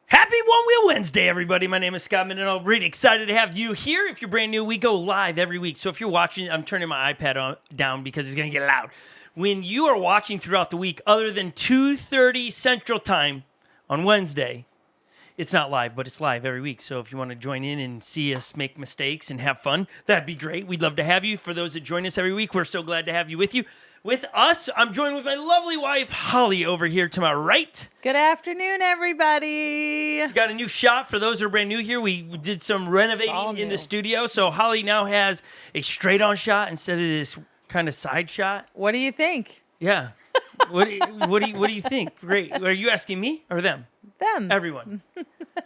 Happy Onewheel Wednesday, everybody. My name is Scott Mendenhall. Really excited to have you here. If you're brand new, we go live every week. So if you're watching, I'm turning my iPad down because it's going to get loud. When you are watching throughout the week, other than 2:30 Central Time on Wednesday, it's not live, but it's live every week. So if you want to join in and see us make mistakes and have fun, that'd be great. We'd love to have you. For those that join us every week, we're so glad to have you with you. With us, I'm joined with my lovely wife, Holly, over here to my right. Good afternoon, everybody. She's got a new shot. For those who are brand new here, we did some renovating in the studio. So Holly now has a straight-on shot instead of this kind of side shot. What do you think? Yeah. What do you think? Great. Are you asking me or them? Them. Everyone.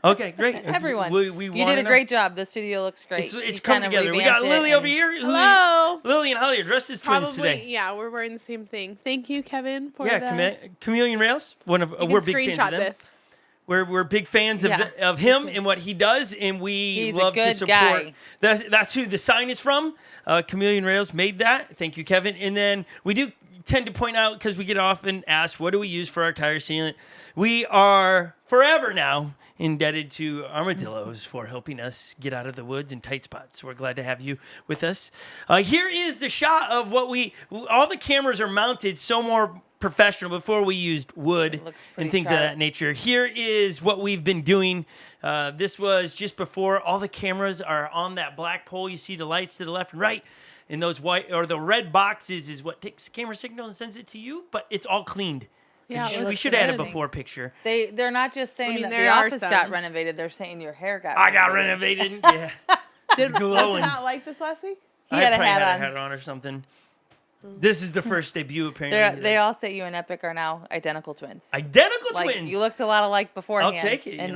Okay, great. Everyone. We you did a great job. The studio looks great. It's come together. We got Lily over here. Hello. Lily and Holly are dressed as twins Probably, today. yeah, we're wearing the same thing. Thank you, Kevin, for Chameleon Rails. We're big fans of them. This. We're big fans of him and what he does, and He's love a good to support. guy. That's who the sign is from. Chameleon Rails made that. Thank you, Kevin. And then we do tend to point out, because we get often asked, what do we use for our tire sealant? We are forever now indebted to armadillos for helping us get out of the woods in tight spots. So we're glad to have you with us. Here is the shot of all the cameras are mounted so more professional. Before we used wood and things of that nature. Here is what we've been doing. This was just before. All the cameras are on that black pole. You see the lights to the left and right. And those white or the red boxes is what takes the camera signal and sends it to you, but it's all had we should add a before picture. They're not just saying that the office got renovated. They're saying your hair got renovated. I got renovated. Yeah. Was glowing. it not like this last week? He had a hat on. I had a hat on or something. This is the first debut, apparently. They all say you and Epic are now identical twins. Identical twins. You looked a lot alike beforehand. I'll take it. Hey,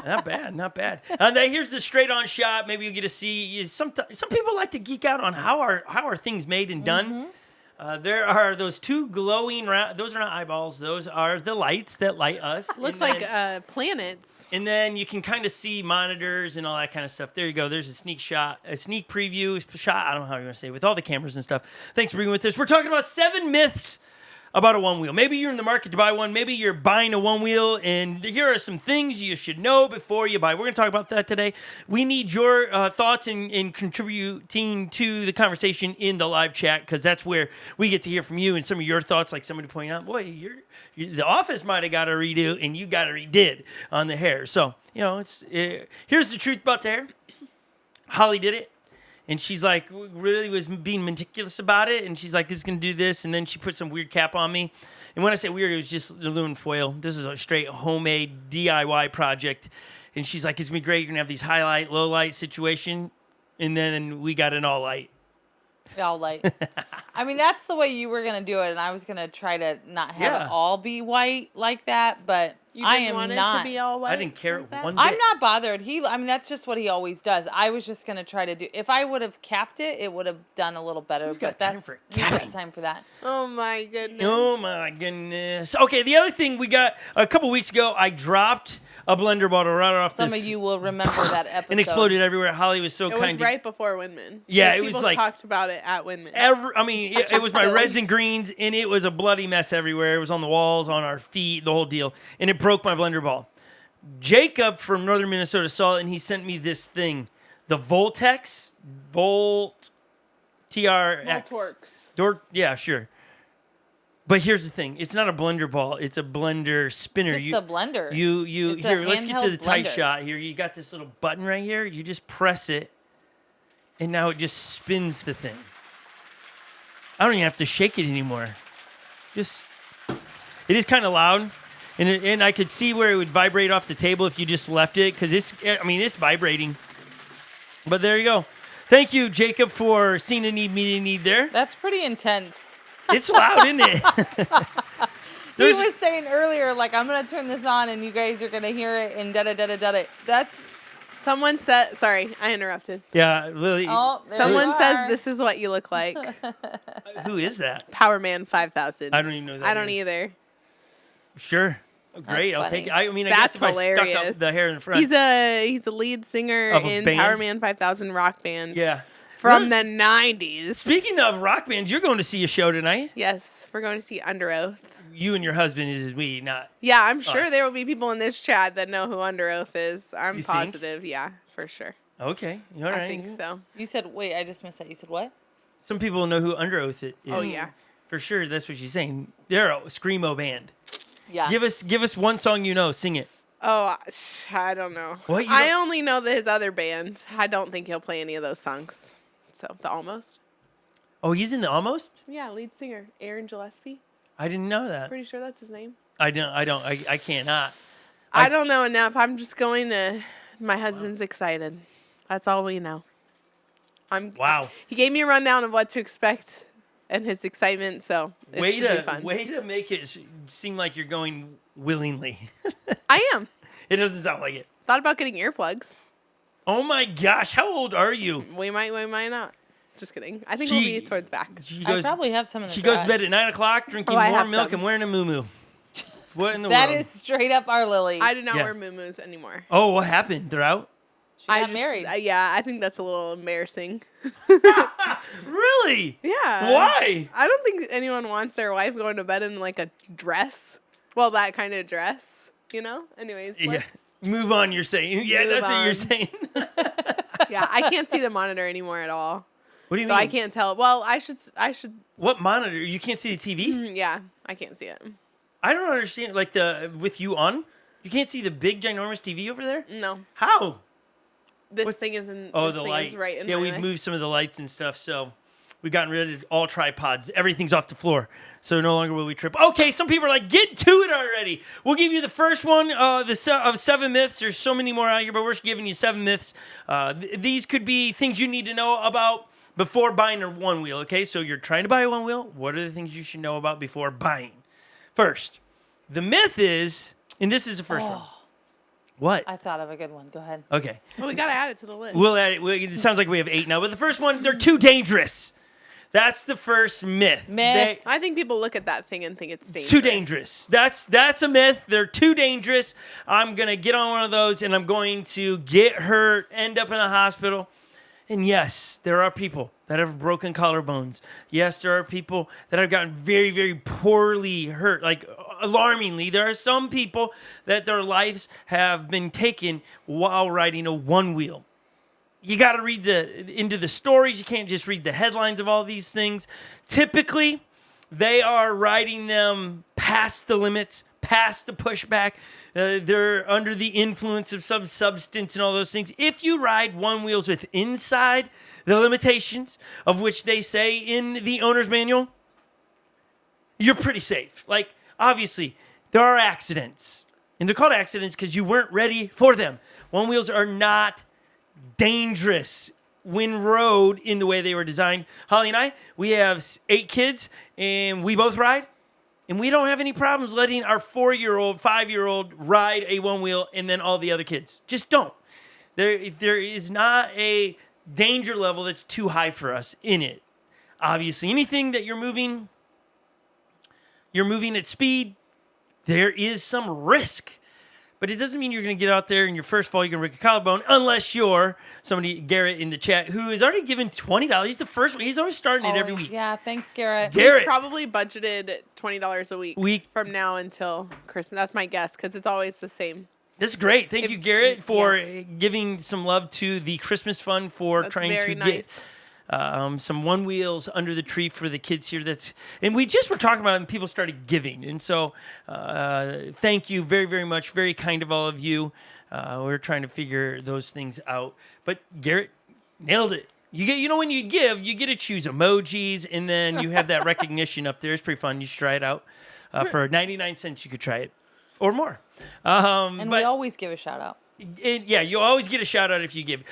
not bad, not bad. And then here's the straight-on shot. Maybe you get to see. Some people like to geek out on how are things made and done. Mm-hmm. There are those two glowing those are not eyeballs. Those are the lights that light us. Looks like planets. And then you can kind of see monitors and all that kind of stuff. There you go. There's a sneak preview shot. I don't know how you're going to say, with all the cameras and stuff. Thanks for being with us. We're talking about 7 myths about a one wheel. Maybe you're in the market to buy one. Maybe you're buying a one wheel, and here are some things you should know before you buy. We're going to talk about that today. We need your thoughts and contributing to the conversation in the live chat, because that's where we get to hear from you and some of your thoughts. Like somebody pointing out, boy, the office might have got a redo, and you got a redid on the hair. So here's the truth about the hair. Holly did it. And she's like, really was being meticulous about it. And she's like, this is going to do this. And then she put some weird cap on me. And when I say weird, it was just aluminum foil. This is a straight homemade DIY project. And she's like, it's going to be great. You're going to have these highlight, low light situation. And then we got an all light. All light. I mean, that's the way you were going to do it. And I was going to try to not have it all be white like that. But I am want not. It to be all white I didn't care like one bit. I'm not bothered. That's just what he always does. I was just going to try to do. If I would have capped it, it would have done a little better. Who's got time for you've got time for that. Oh my goodness. Oh my goodness. Okay, the other thing we got a couple weeks ago, I dropped a blender bottle right off Some of you will remember that episode. and exploded everywhere. Holly was so kind. It was right before Windman. Yeah, it was people like talked about it at Windman. It was my reds and greens, and it was a bloody mess everywhere. It was on the walls, on our feet, the whole deal, and it broke my blender ball. Jacob from northern Minnesota saw it, and he sent me this thing, the Voltex, TRX. Yeah, sure. But here's the thing: it's not a blender ball; it's a blender spinner. It's just a blender. Let's get to the tight shot here. You got this little button right here. You just press it, and now it just spins the thing. I don't even have to shake it anymore. It is kind of loud. And I could see where it would vibrate off the table if you just left it, because it's vibrating. But there you go. Thank you, Jacob, for seeing a need, meeting a need there. That's pretty intense. It's loud, isn't it? He was saying earlier, like, I'm going to turn this on and you guys are going to hear it and da-da-da-da-da. That's... Someone said, sorry, I interrupted. Yeah, Lily. Oh, someone says this is what you look like. Who is that? Powerman 5000. I don't even know that. I don't either. Sure. Great, I'll take it. I guess That's if hilarious. I stuck up the hair in the front. He's a lead singer in Powerman 5000 rock band. Yeah. From the 90s. Speaking of rock bands, you're going to see a show tonight. Yes, we're going to see Under Oath. you and your husband is we, not. Yeah, I'm sure us. there will be people in this chat that know who Under Oath is. I'm You positive. Yeah, for sure. Okay, all right. I think so. You said, wait, I just missed that. You said what? Some people know who Under Oath is. Oh, yeah. For sure, that's what she's saying. They're a screamo band. Yeah. Give us one song you know. Sing it. Oh, I don't know. What, you I don't- only know his other band. I don't think he'll play any of those songs. So, the Almost. Oh, he's in the Almost? Yeah, lead singer Aaron Gillespie. I didn't know that. Pretty sure that's his name. I cannot. I don't know enough. I'm just going to. My husband's excited. That's all we know. Wow. He gave me a rundown of what to expect and his excitement, so it should be fun. Way to make it seem like you're going willingly. I am. It doesn't sound like it. Thought about getting earplugs. Oh my gosh, how old are you? We might not. Just kidding. I think we'll be towards the back. I probably have some in the She garage. goes to bed at 9 o'clock, drinking I warm have milk some. and wearing a muumuu. What in the That world? is straight up our Lily. I do not Yeah. wear muumuus anymore. Oh, what happened? They're out? She got married. Yeah, I think that's a little embarrassing. Really? Yeah. Why? I don't think anyone wants their wife going to bed in like a dress. Well, that kind of dress, you know? Anyways, Yeah. let's, Move on, you're saying. Yeah, Move that's what you're on. saying. yeah, I can't see the monitor anymore at all. What do you So mean? I can't tell. Well, I should, What monitor? You can't see the TV? yeah, I can't see it. I don't understand. Like with you on, you can't see the big ginormous TV over there? No. How? This thing isn't, Oh, this the thing light. is right in Yeah, my we've way. moved some of the lights and stuff, so we've gotten rid of all tripods. Everything's off the floor, so no longer will we trip. Okay, some people are like, get to it already. We'll give you the first one of 7 myths. There's so many more out here, but we're giving you 7 myths. These could be things you need to know about before buying a one wheel, okay? So you're trying to buy a one wheel. What are the things you should know about before buying? First, the myth is, and this is the first one. What? I thought of a good one. Go ahead. Okay. Well, we got to add it to the list. We'll add it. It sounds like we have 8 now, but the first one, they're too dangerous. That's the first myth. I think people look at that thing and think it's dangerous. It's too dangerous. That's a myth. They're too dangerous. I'm going to get on one of those and I'm going to get hurt, end up in the hospital. And yes, there are people that have broken collarbones. Yes, there are people that have gotten very, very poorly hurt. Like, alarmingly, there are some people that their lives have been taken while riding a one wheel. You got to read into the stories. You can't just read the headlines of all these things. Typically, they are riding them past the limits, past the pushback. They're under the influence of some substance and all those things. If you ride one wheels with inside the limitations of which they say in the owner's manual, you're pretty safe. Like, obviously, there are accidents. And they're called accidents because you weren't ready for them. One wheels are not dangerous when rode in the way they were designed. Holly and I, we have 8 kids, and we both ride. And we don't have any problems letting our 4-year-old, 5-year-old ride a one wheel and then all the other kids. Just don't. There is not a danger level that's too high for us in it. Obviously, anything that you're moving at speed, there is some risk. But it doesn't mean you're going to get out there and your first fall, you're going to break a collarbone, unless you're somebody, Garrett in the chat, who has already given $20. He's the first one. He's always starting it every week. Yeah, thanks, Garrett. Garrett. He's probably budgeted $20 a week from now until Christmas. That's my guess, because it's always the same. That's great. Thank you, Garrett, for giving some love to the Christmas fund for trying to get some one wheels under the tree for the kids here. And we just were talking about it and people started giving. And so thank you very, very much. Very kind of all of you. We're trying to figure those things out. But Garrett nailed it. When you give, you get to choose emojis, and then you have that recognition up there. It's pretty fun. You should try it out. For 99 cents, you could try it. Or more. And we always give a shout out. You always get a shout out if you give.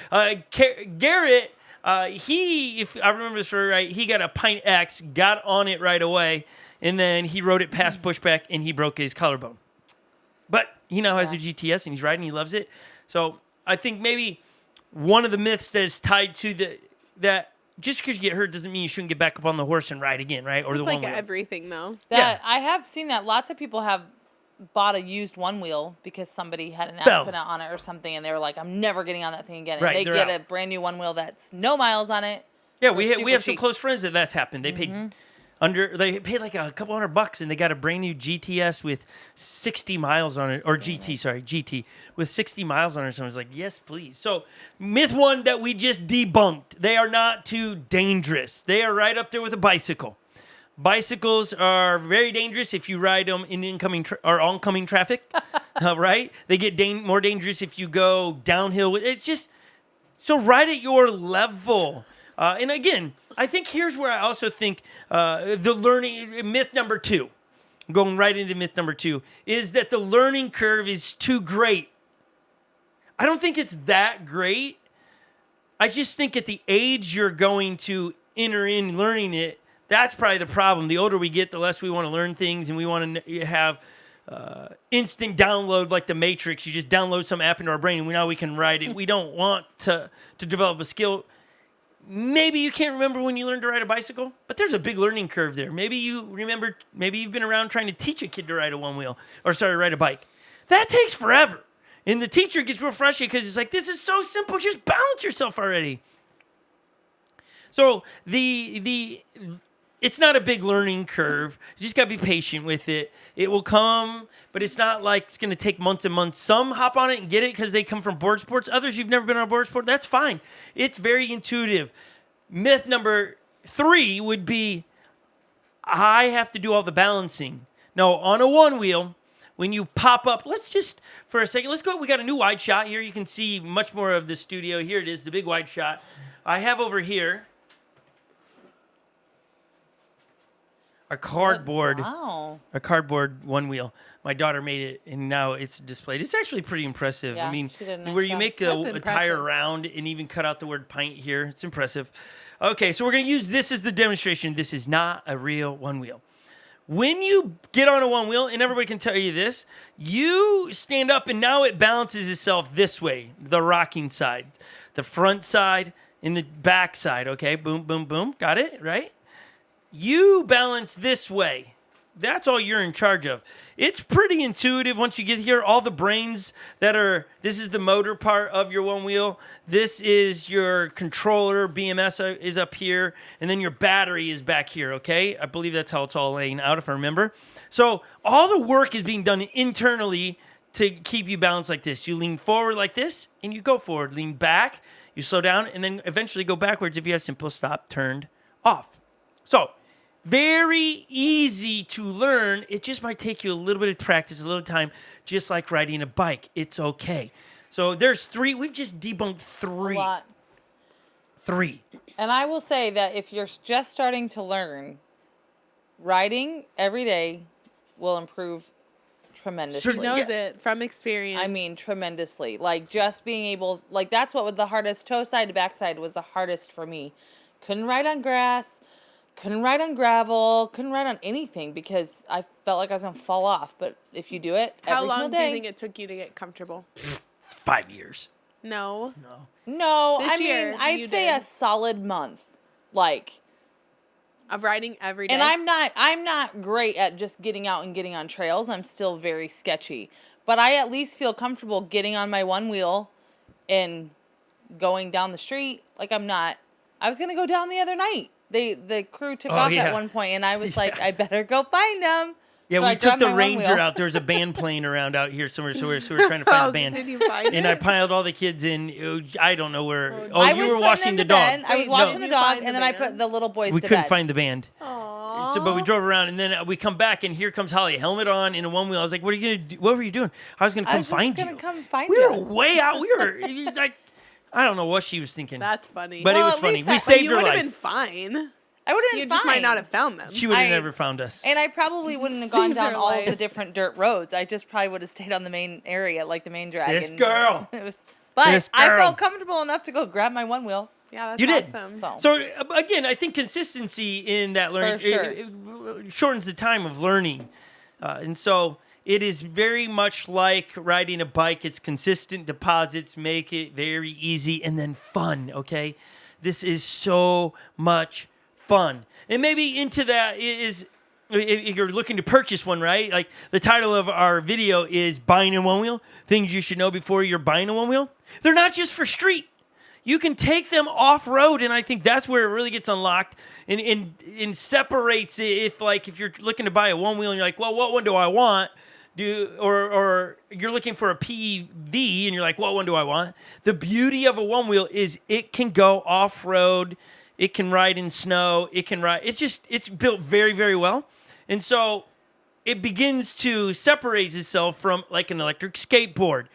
Garrett, if I remember this right, he got a Pint X, got on it right away, and then he rode it past pushback, and he broke his collarbone. But he now has a GTS, and he's riding, he loves it. So I think maybe one of the myths that is tied to that just because you get hurt doesn't mean you shouldn't get back up on the horse and ride again, right? Or It's the like one wheel. everything, though. I have seen that. Lots of people have bought a used one wheel because somebody had an accident on it or something, and they were like, I'm never getting on that thing again. And they get a brand new one wheel that's no miles on it. Yeah, we have some close friends that's happened. They paid They paid like a couple $100 and they got a brand new GTS with 60 miles on it, or GT with 60 miles on it. So I was like, yes, please. So myth one that we just debunked: they are not too dangerous. They are right up there with a bicycle. Bicycles are very dangerous if you ride them in incoming or oncoming traffic, right? They get more dangerous if you go downhill. It's just so right at your level. And again, I think here's where I also think the learning myth number 2, going right into myth number 2, is that the learning curve is too great. I don't think it's that great. I just think at the age you're going to enter in learning it, that's probably the problem. The older we get, the less we want to learn things, and we want to have instant download like the Matrix. You just download some app into our brain, and now we can ride it. We don't want to develop a skill. Maybe you can't remember when you learned to ride a bicycle, but there's a big learning curve there. Maybe you remember, maybe you've been around trying to teach a kid to ride a ride a bike. That takes forever. And the teacher gets real frustrated because it's like, this is so simple. Just balance yourself already. So it's not a big learning curve. You just got to be patient with it. It will come, but it's not like it's going to take months and months. Some hop on it and get it because they come from board sports. Others, you've never been on a board sport. That's fine. It's very intuitive. Myth number 3 would be, I have to do all the balancing. No, on a one wheel, when you pop up, let's just, for a second, let's go. We got a new wide shot here. You can see much more of the studio. Here it is, the big wide shot. I have over here our cardboard one wheel. My daughter made it, and now it's displayed. It's actually pretty impressive. Yeah, I mean, she did a nice where you job. make a tire round and even cut out the word pint here. It's impressive. Okay, so we're going to use this as the demonstration. This is not a real one wheel. When you get on a one wheel, and everybody can tell you this, you stand up, and now it balances itself this way, the rocking side, the front side, and the back side. Okay, boom, boom, boom. Got it, right? You balance this way. That's all you're in charge of. It's pretty intuitive once you get here. All the brains this is the motor part of your one wheel. This is your controller. BMS is up here. And then your battery is back here, okay? I believe that's how it's all laying out, if I remember. So all the work is being done internally to keep you balanced like this. You lean forward like this, and you go forward. Lean back, you slow down, and then eventually go backwards if you have simple stop, turned, off. So, very easy to learn. It just might take you a little bit of practice, a little time, just like riding a bike. It's okay. So there's 3. We've just debunked 3. A lot. 3. And I will say that if you're just starting to learn, riding every day will improve tremendously. She knows it from experience. I mean, tremendously. Like, just being able, like, that's what was the hardest. Toe side to back side was the hardest for me. Couldn't ride on grass. Couldn't ride on gravel, couldn't ride on anything because I felt like I was going to fall off. But if you do it How every single long day. do you think it took you to get comfortable? 5 years. No. No, This I year, mean, I'd you say did. a solid month. Like, Of riding every day. and I'm not great at just getting out and getting on trails. I'm still very sketchy. But I at least feel comfortable getting on my one wheel and going down the street. Like, I was going to go down the other night. The crew took off at one point, and I was like, I better go find them. Yeah, So we I took grabbed the my one Ranger wheel. out. There was a band playing around out here somewhere, so we're trying to find a band. Did you find And it? I piled all the kids in. I don't know where. I You was were putting washing them the to dog. bed. I was Wait, washing no. the Did you dog, find and the then I band? put the little boys We to couldn't bed. find the band. Aww. So, but we drove around, and then we come back, and here comes Holly, helmet on, in a one wheel. I was like, "What are you gonna do? What were you doing?" I was gonna come find you. Come find We you. were way out. We were like, I don't know what she was thinking. That's funny. But it Well, was at funny. least We I- But saved you her would have life. been fine. I would have You been just fine. might not have found them. She would have I- never found us. And I probably wouldn't have gone Saved down her all of life. the different dirt roads. I just probably would have stayed on the main area, like the main drag. This and girl. It was, but This I girl. felt comfortable enough to go grab my one wheel. Yeah, that's You did. awesome. So, So again, I think consistency in that learning For sure. it shortens the time of learning, and so it is very much like riding a bike. It's consistent deposits make it very easy and then fun. Okay, this is so much fun, and maybe into that is. If you're looking to purchase one, right? Like the title of our video is Buying a One Wheel, Things You Should Know Before You're Buying a One Wheel. They're not just for street. you can take them off-road, and I think that's where it really gets unlocked and separates it. If you're looking to buy a one-wheel and you're like, well, what one do I want? Or you're looking for a PV and you're like, what one do I want? The beauty of a one-wheel is it can go off-road. It can ride in snow. It's built very, very well. And so it begins to separate itself from like an electric skateboard.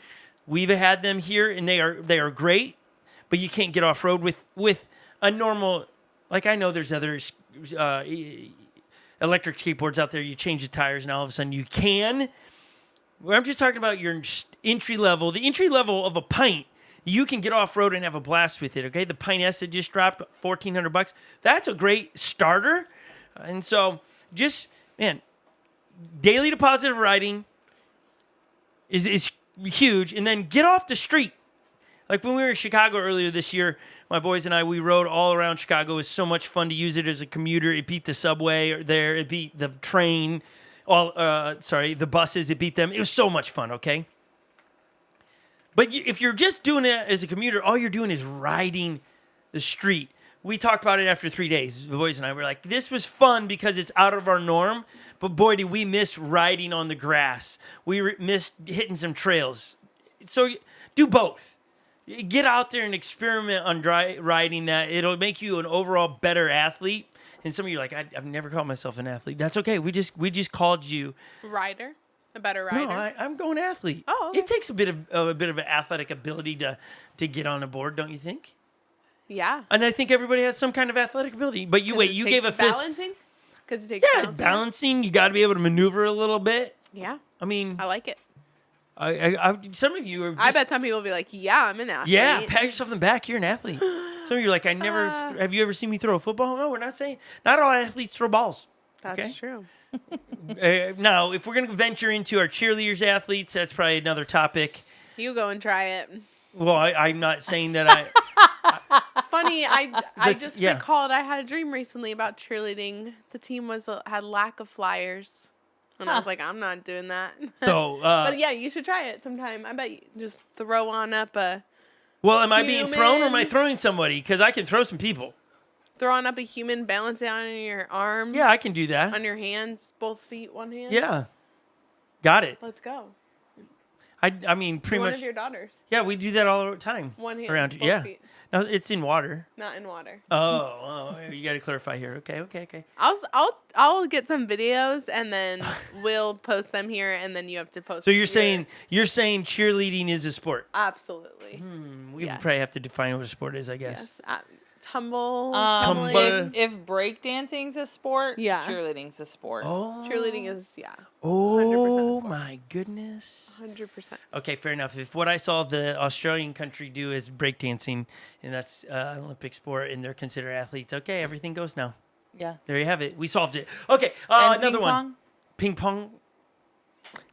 We've had them here, and they are great, but you can't get off road with a normal. Like, I know there's other electric skateboards out there. You change the tires, and all of a sudden you can. Well, I'm just talking about your entry level. The entry level of a pint, you can get off road and have a blast with it. Okay, the Pint S that just dropped $1,400. That's a great starter, and so just daily deposit of riding is huge, and then get off the street. Like when we were in Chicago earlier this year, my boys and I, we rode all around Chicago. It was so much fun to use it as a commuter. It beat the subway there. It beat the train. The buses. It beat them. It was so much fun, okay? But if you're just doing it as a commuter, all you're doing is riding the street. We talked about it after 3 days. The boys and I were like, this was fun because it's out of our norm. But boy, did we miss riding on the grass. We missed hitting some trails. So do both. Get out there and experiment on riding that. It'll make you an overall better athlete. And some of you are like, I've never called myself an athlete. That's okay. We just called you Rider, a better rider. No, I'm going athlete. Oh, okay. It takes a bit of an athletic ability to get on a board, don't you think? Yeah. And I think everybody has some kind of athletic ability. But you gave a fist. Balancing? Because it takes balancing. You got to be able to maneuver a little bit. Yeah. I mean, I like it. some of you are. I bet some people will be like, yeah, I'm an athlete. Yeah, pat yourself in the back. You're an athlete. Some of you are like, have you ever seen me throw a football? No, we're not saying. Not all athletes throw balls. That's true. Now, if we're going to venture into our cheerleaders athletes, that's probably another topic. You go and try it. Well, I'm not saying that I. Funny, I just recalled I had a dream recently about cheerleading. The team had lack of flyers. And I was like, I'm not doing that. So, but yeah, you should try it sometime. I bet you just throw on up a. Well, am I being thrown or am I throwing somebody? Because I can throw some people. Throw on up a human, balance it on your arm. Yeah, I can do that. On your hands, both feet, one hand. Yeah. Got it. Let's go. I mean, pretty much. One of your daughters. Yeah, we do that all the time. One hand, around both feet. No, it's in water. Not in water. Oh, you got to clarify here. Okay. I'll get some videos and then we'll post them here and then you have to post. So you're saying cheerleading is a sport? Absolutely. We probably have to define what a sport is, I guess. Yes. Tumble. If breakdancing's a sport, cheerleading's a sport. Oh. Cheerleading is, Oh, my goodness. 100%. Okay, fair enough. If what I saw the Australian country do is breakdancing, and that's an Olympic sport, and they're considered athletes, okay, everything goes now. Yeah. There you have it. We solved it. Okay, and another ping one. pong? Ping pong.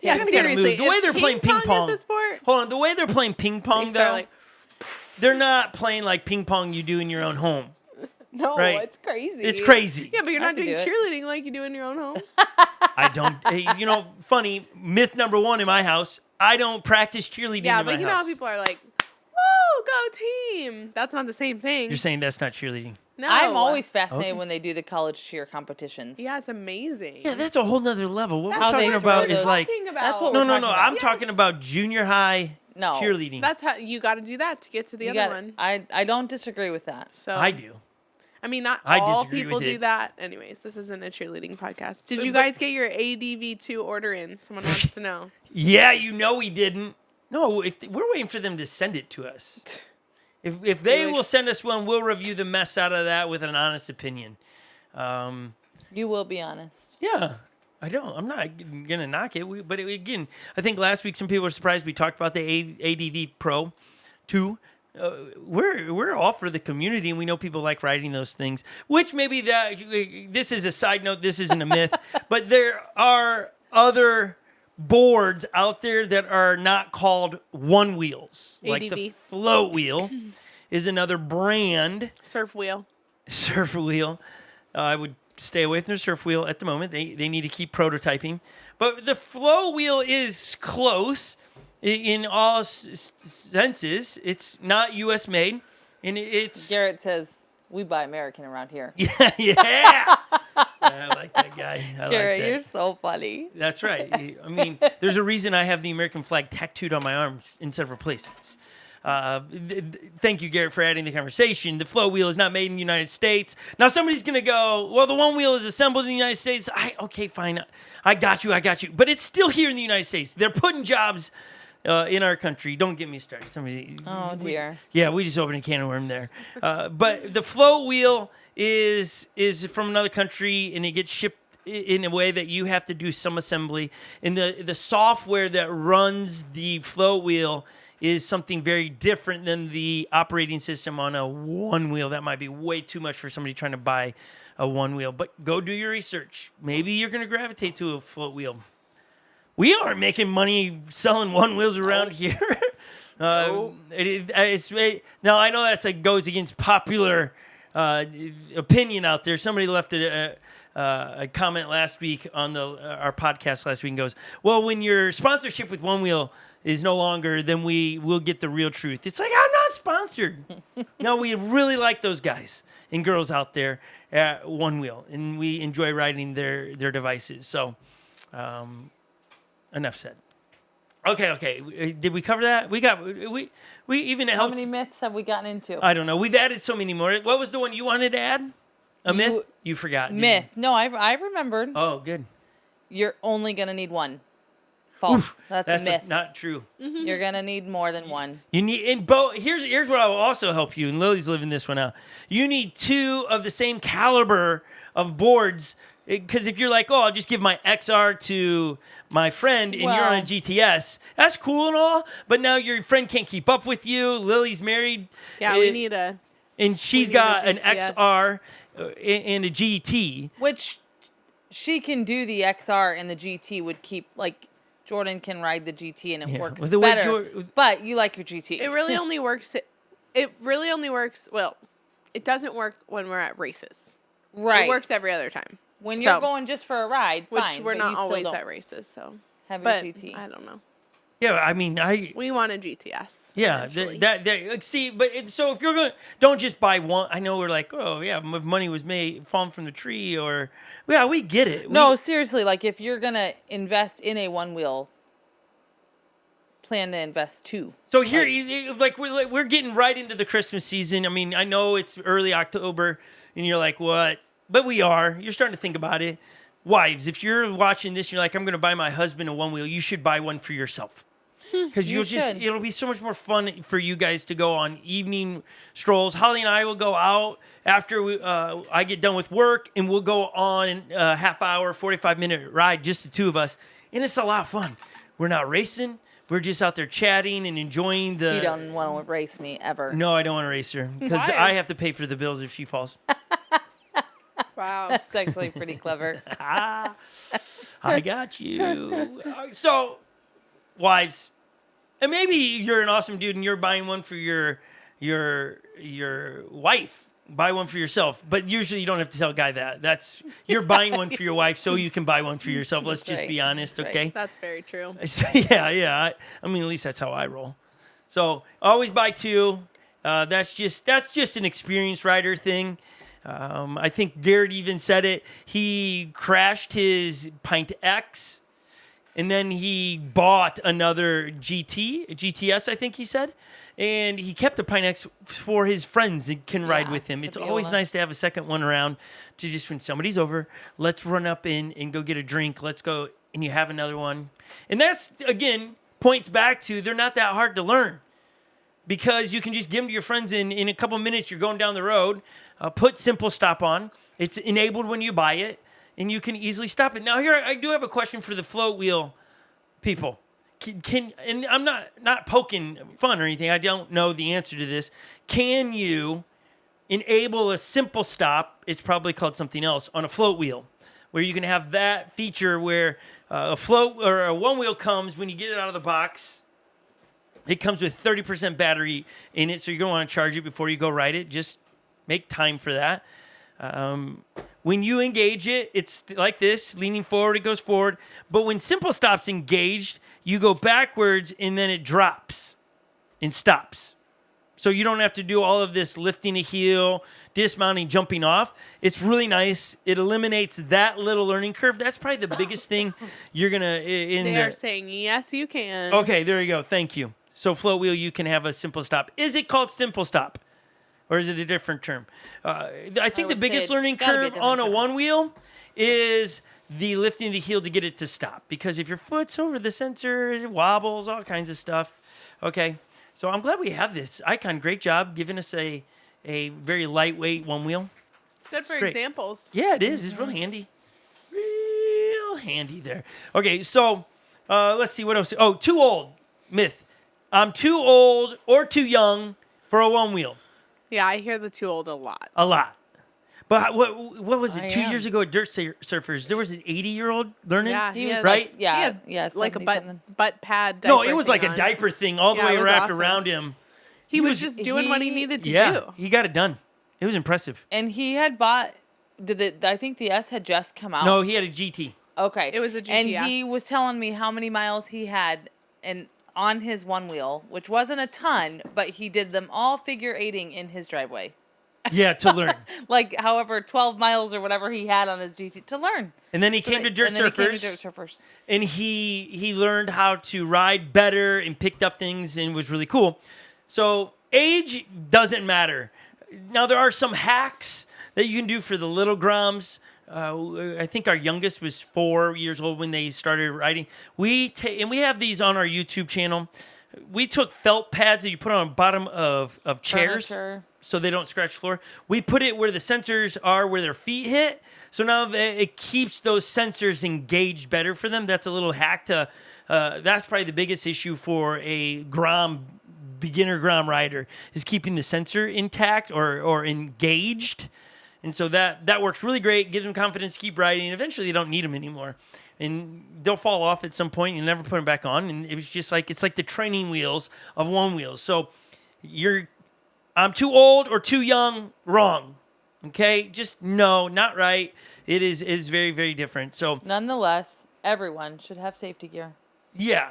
Yeah, seriously. The way they're playing ping pong. Is a sport? Hold on. The way they're playing ping pong, though, they're not playing like ping pong you do in your own home. No, right? It's crazy. It's crazy. Yeah, but you're not doing cheerleading like you do in your own home. I don't. Funny myth number one in my house. I don't practice cheerleading in my house. Yeah, but you know how people are like, "Whoa, go team!" That's not the same thing. You're saying that's not cheerleading. No, I'm always fascinated when they do the college cheer competitions. Yeah, it's amazing. Yeah, that's a whole nother level. What we're talking about is like that's what no. I'm talking about junior high cheerleading. That's how you got to do that to get to the other one. I don't disagree with that. So I do. I mean, not all people do that. Anyways, this isn't a cheerleading podcast. Did you guys get your ADV2 order in? Someone wants to know. Yeah, we didn't. No, we're waiting for them to send it to us. If they will send us one, we'll review the mess out of that with an honest opinion. You will be honest. Yeah. I'm not going to knock it. But again, I think last week some people were surprised we talked about the ADV Pro 2. We're all for the community, and we know people like riding those things, which maybe this is a side note. This isn't a myth, but there are other boards out there that are not called one wheels. ADV. Like the float wheel is another brand. Surf wheel. I would stay away from the surf wheel at the moment. They need to keep prototyping. But the flow wheel is close in all senses. It's not U.S. made. And it's... Garrett says, we buy American around here. Yeah, yeah. I like that guy. Garrett, you're so funny. That's right. I mean, there's a reason I have the American flag tattooed on my arms in several places. Thank you, Garrett, for adding the conversation. The float wheel is not made in the United States. Now, somebody's going to go, well, the one wheel is assembled in the United States. Okay, fine. I got you. But it's still here in the United States. They're putting jobs in our country. Don't get me started. Oh, dear. We just opened a can of worm there. But the float wheel is from another country, and it gets shipped in a way that you have to do some assembly. And the software that runs the float wheel is something very different than the operating system on a one wheel. That might be way too much for somebody trying to buy a one wheel. But go do your research. Maybe you're going to gravitate to a float wheel. We aren't making money selling one wheels around here. Now, I know that goes against popular opinion out there. Somebody left a comment last week on our podcast last week and goes, well, when your sponsorship with One Wheel is no longer, then we will get the real truth. It's like, I'm not sponsored. No, we really like those guys and girls out there at One Wheel, and we enjoy riding their devices. So, enough said. Okay. Did we cover that? We even helped. How many myths have we gotten into? I don't know. We've added so many more. What was the one you wanted to add? A myth? You forgot. Myth. No, I remembered. Oh, good. You're only going to need one. False. Oof, that's a myth. Not true. Mm-hmm. You're going to need more than one. You need, and here's what I will also help you, and Lily's living this one out. You need two of the same caliber of boards, because if you're like, oh, I'll just give my XR to my friend and you're on a GTS, that's cool and all, but now your friend can't keep up with you. Lily's married. Yeah, we need a... And she's got an XR and a GT. Which she can do the XR, and the GT would keep, like, Jordan can ride the GT and it works better. But you like your GT. It really only works. Well, it doesn't work when we're at races. Right. It works every other time. When you're going just for a ride, which fine. We're not always at races, so. Have your GT. I don't know. Yeah, I mean, we want a GTS. Yeah, so if you're going, don't just buy one. I know we're like, oh yeah, if money was falling from the tree, or we get it. No, seriously, like if you're gonna invest in a one wheel, plan to invest two. So here, we're getting right into the Christmas season. I mean, I know it's early October, and you're like, what? But we are. You're starting to think about it. Wives, if you're watching this, you're like, I'm going to buy my husband a one wheel. You should buy one for yourself. Because it'll be so much more fun for you guys to go on evening strolls. Holly and I will go out after I get done with work, and we'll go on a half hour, 45-minute ride, just the two of us. And it's a lot of fun. We're not racing. We're just out there chatting and enjoying the... You don't want to race me ever. No, I don't want to race her. Because I have to pay for the bills if she falls. Wow. That's actually pretty clever. I got you. So, wives... And maybe you're an awesome dude and you're buying one for your wife. Buy one for yourself. But usually you don't have to tell a guy that. You're buying one for your wife so you can buy one for yourself. Let's just be honest, okay? Right. That's very true. Yeah. I mean, at least that's how I roll. So always buy two. That's just an experienced rider thing. I think Garrett even said it. He crashed his Pint X. And then he bought another GTS, I think he said. And he kept the Pine X for his friends that can ride with him. It's always nice to have a second one around to just when somebody's over, let's run up and go get a drink. Let's go, and you have another one. And that's, again, points back to they're not that hard to learn. Because you can just give them to your friends in a couple minutes. You're going down the road. Put Simple Stop on. It's enabled when you buy it. And you can easily stop it. Now, here, I do have a question for the float wheel people. And I'm not poking fun or anything. I don't know the answer to this. Can you enable a simple stop? It's probably called something else on a float wheel, where you can have that feature where a float or a one wheel comes when you get it out of the box. It comes with 30% battery in it, so you're going to want to charge it before you go ride it. Just make time for that. When you engage it, it's like this, leaning forward, it goes forward. But when Simple Stop's engaged, you go backwards and then it drops and stops. So you don't have to do all of this lifting a heel, dismounting, jumping off. It's really nice. It eliminates that little learning curve. That's probably the biggest thing you're going to... They are saying, yes, you can. Okay, there you go. Thank you. So float wheel, you can have a simple stop. Is it called simple stop? Or is it a different term? I think the biggest learning curve on a one wheel is the lifting the heel to get it to stop. Because if your foot's over the sensor, it wobbles, all kinds of stuff. Okay. So I'm glad we have this. Icon, great job giving us a very lightweight one wheel. It's good for examples. Yeah, it is. It's real handy. Real handy there. Okay, so let's see what else. Oh, too old. Myth. I'm too old or too young for a one wheel. Yeah, I hear the too old a lot. A lot. But what was it? 2 years ago at Dirt Surfers, there was an 80-year-old learning? Yeah, he was right? Like a butt pad diaper. No, it was like a diaper thing all the way wrapped around him. He was just doing what he needed to do. He got it done. It was impressive. And he had bought, I think the S had just come out. No, he had a GT. Okay. It was a GT, And he was telling me how many miles he had on his one wheel, which wasn't a ton, but he did them all figure eighting in his driveway. Yeah, to learn. Like, however, 12 miles or whatever he had on his GT to learn. And then he came to Dirt Surfers. And he learned how to ride better and picked up things and was really cool. So age doesn't matter. Now, there are some hacks that you can do for the little Groms. I think our youngest was 4 years old when they started riding. And we have these on our YouTube channel. We took felt pads that you put on the bottom of chairs. Furniture. So they don't scratch the floor. We put it where the sensors are, where their feet hit. So now it keeps those sensors engaged better for them. That's a little hack to. That's probably the biggest issue for a beginner Grom rider is keeping the sensor intact or engaged. And so that works really great. Gives them confidence to keep riding. And eventually, they don't need them anymore. And they'll fall off at some point. And you never put them back on. And it's like the training wheels of one wheels. So I'm too old or too young, wrong. Okay? Just no, not right. It is very, very different. So nonetheless, everyone should have safety gear. Yeah.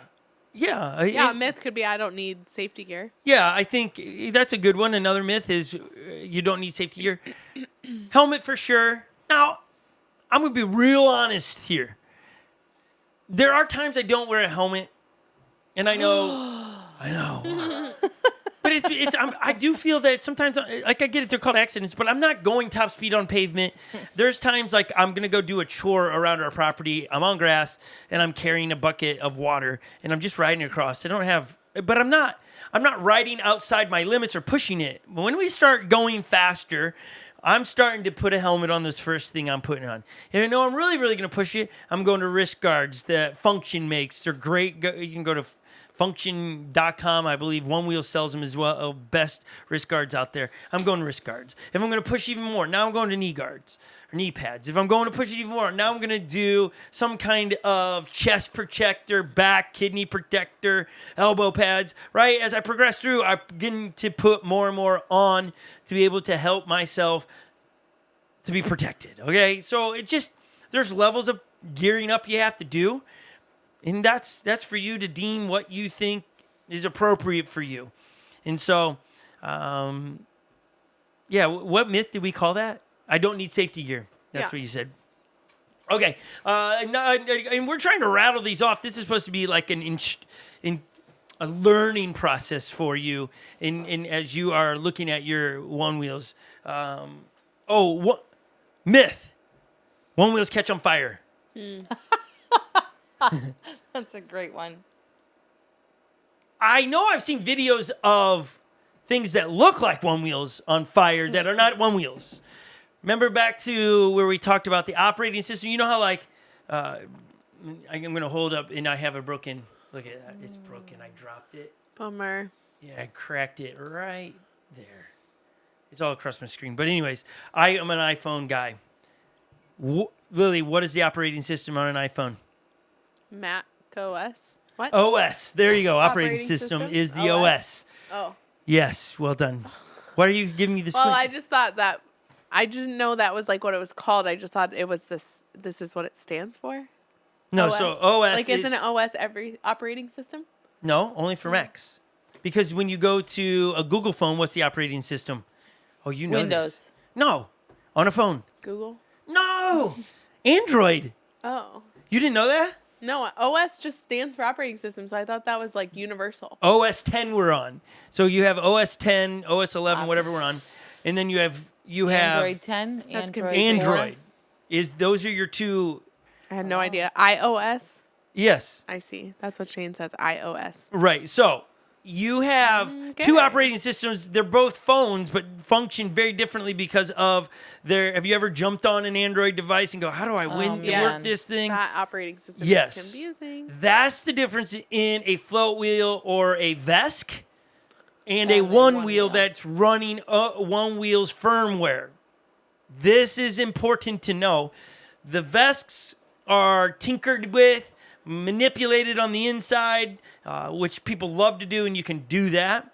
Yeah. Yeah, a myth could be I don't need safety gear. Yeah, I think that's a good one. Another myth is you don't need safety gear. Helmet for sure. Now, I'm going to be real honest here. There are times I don't wear a helmet, and I know. But I do feel that sometimes, I get it, they're called accidents, but I'm not going top speed on pavement. There's times like I'm going to go do a chore around our property. I'm on grass, and I'm carrying a bucket of water, and I'm just riding across. But I'm not riding outside my limits or pushing it. But when we start going faster, I'm starting to put a helmet on this first thing I'm putting on. And I know I'm really, really going to push it. I'm going to wrist guards that Function makes. They're great. You can go to function.com. I believe One Wheel sells them as well. Best wrist guards out there. I'm going to wrist guards. If I'm going to push even more, now I'm going to knee guards or knee pads. If I'm going to push it even more, now I'm going to do some kind of chest protector, back, kidney protector, elbow pads, right? As I progress through, I'm getting to put more and more on to be able to help myself to be protected, okay? So there's levels of gearing up you have to do. And that's for you to deem what you think is appropriate for you. And so, what myth did we call that? I don't need safety gear. That's what you said. Okay. And we're trying to rattle these off. This is supposed to be like a learning process for you in as you are looking at your one wheels. Myth. One wheels catch on fire. That's a great one. I know I've seen videos of things that look like one wheels on fire that are not one wheels. Remember back to where we talked about the operating system? You know how I'm going to hold up and I have a broken, look at that. It's broken. I dropped it. Bummer. Yeah, I cracked it right there. It's all across my screen. But anyways, I am an iPhone guy. Lily, what is the operating system on an iPhone? Mac OS. What? OS. There you go. Operating system is the OS. Oh. Yes. Well done. Why are you giving me this? Well, I just thought that I didn't know that was like what it was called. I just thought it was this. This is what it stands for. No. OS. So OS isn't it OS every operating system? No, only for Macs. Because when you go to a Google phone, what's the operating system? Oh, you know Windows. this. No, on a phone. Google. No, Android. Oh. You didn't know that? No, OS just stands for operating system, so I thought that was like universal. OS 10 we're on. So you have OS 10, OS 11, whatever we're on, and then you have Android 10, That's Android. Those are your two? I had no idea. iOS. Yes. I see. That's what Shane says. iOS. Right. So you have two operating systems. They're both phones, but function very differently because of their. Have you ever jumped on an Android device and go, "How do I work this thing?" That operating system Yes. is confusing. That's the difference in a float wheel or a VESC and a one wheel that's running Onewheel's firmware. This is important to know. The VESCs are tinkered with, manipulated on the inside, which people love to do, and you can do that.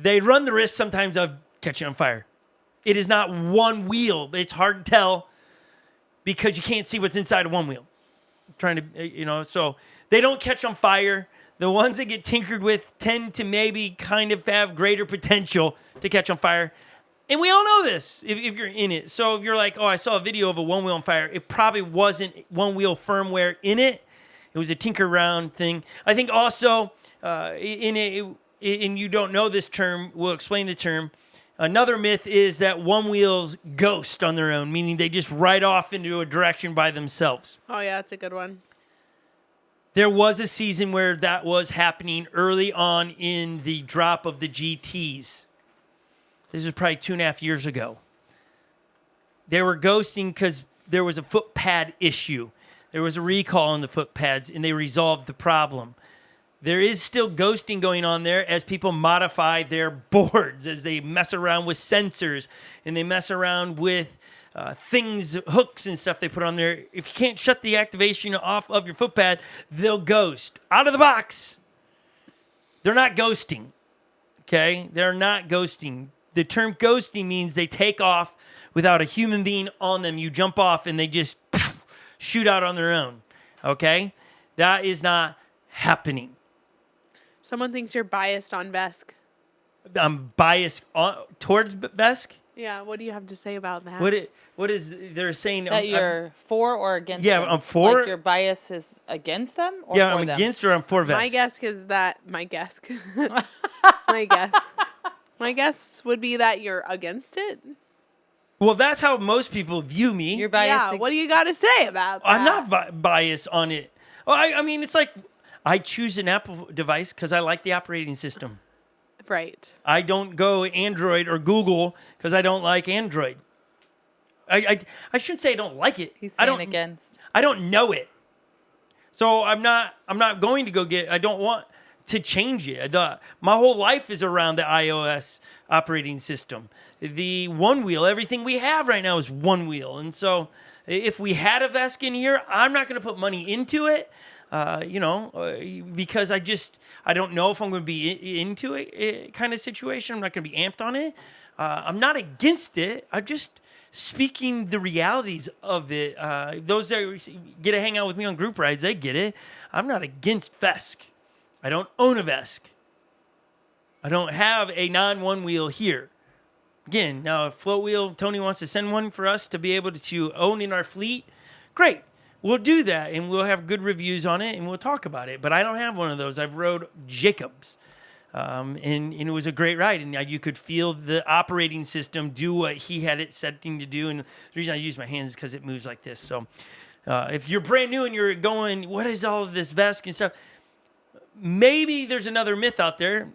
They run the risk sometimes of catching on fire. It is not one wheel. It's hard to tell because you can't see what's inside of one wheel. So they don't catch on fire. The ones that get tinkered with tend to maybe kind of have greater potential to catch on fire. And we all know this if you're in it. So if you're like, oh, I saw a video of a one wheel on fire, it probably wasn't one wheel firmware in it. It was a tinker around thing. I think also, and you don't know this term, we'll explain the term. Another myth is that one wheels ghost on their own, meaning they just ride off into a direction by themselves. Oh, yeah, that's a good one. There was a season where that was happening early on in the drop of the GTs. This was probably 2.5 years ago. They were ghosting because there was a foot pad issue. There was a recall on the foot pads, and they resolved the problem. There is still ghosting going on there as people modify their boards, as they mess around with sensors, and they mess around with things, hooks and stuff they put on there. If you can't shut the activation off of your foot pad, they'll ghost. Out of the box. They're not ghosting. Okay? They're not ghosting. The term ghosting means they take off without a human being on them. You jump off and they just shoot out on their own. Okay? That is not happening. Someone thinks you're biased on VESC. I'm biased towards VESC? Yeah, what do you have to say about that? What is they're saying? That you're for or against them? I'm for. Like your bias is against them or yeah, for I'm them? against or I'm for VESC. My guess is that my guess would be that you're against it. Well, that's how most people view me. You're biased. Yeah, what do you got to say about that? I'm not biased on it. Well, I mean, it's like I choose an Apple device because I like the operating system. Right. I don't go Android or Google because I don't like Android. I shouldn't say I don't like it. He's saying against. I don't know it. So I'm not going to go get. I don't want to change it. My whole life is around the iOS operating system. The one wheel, everything we have right now is one wheel. And so if we had a VESC in here, I'm not going to put money into it, because I don't know if I'm going to be into it kind of situation. I'm not going to be amped on it. I'm not against it. I'm just speaking the realities of it. Those that get to hang out with me on group rides, they get it. I'm not against VESC. I don't own a VESC. I don't have a non-one wheel here. Again, now if Float Wheel, Tony wants to send one for us to be able to own in our fleet, great. We'll do that, and we'll have good reviews on it, and we'll talk about it. But I don't have one of those. I've rode Jacobs, and it was a great ride. And you could feel the operating system do what he had it setting to do. And the reason I use my hands is because it moves like this. So if you're brand new and you're going, what is all of this VESC and stuff? Maybe there's another myth out there.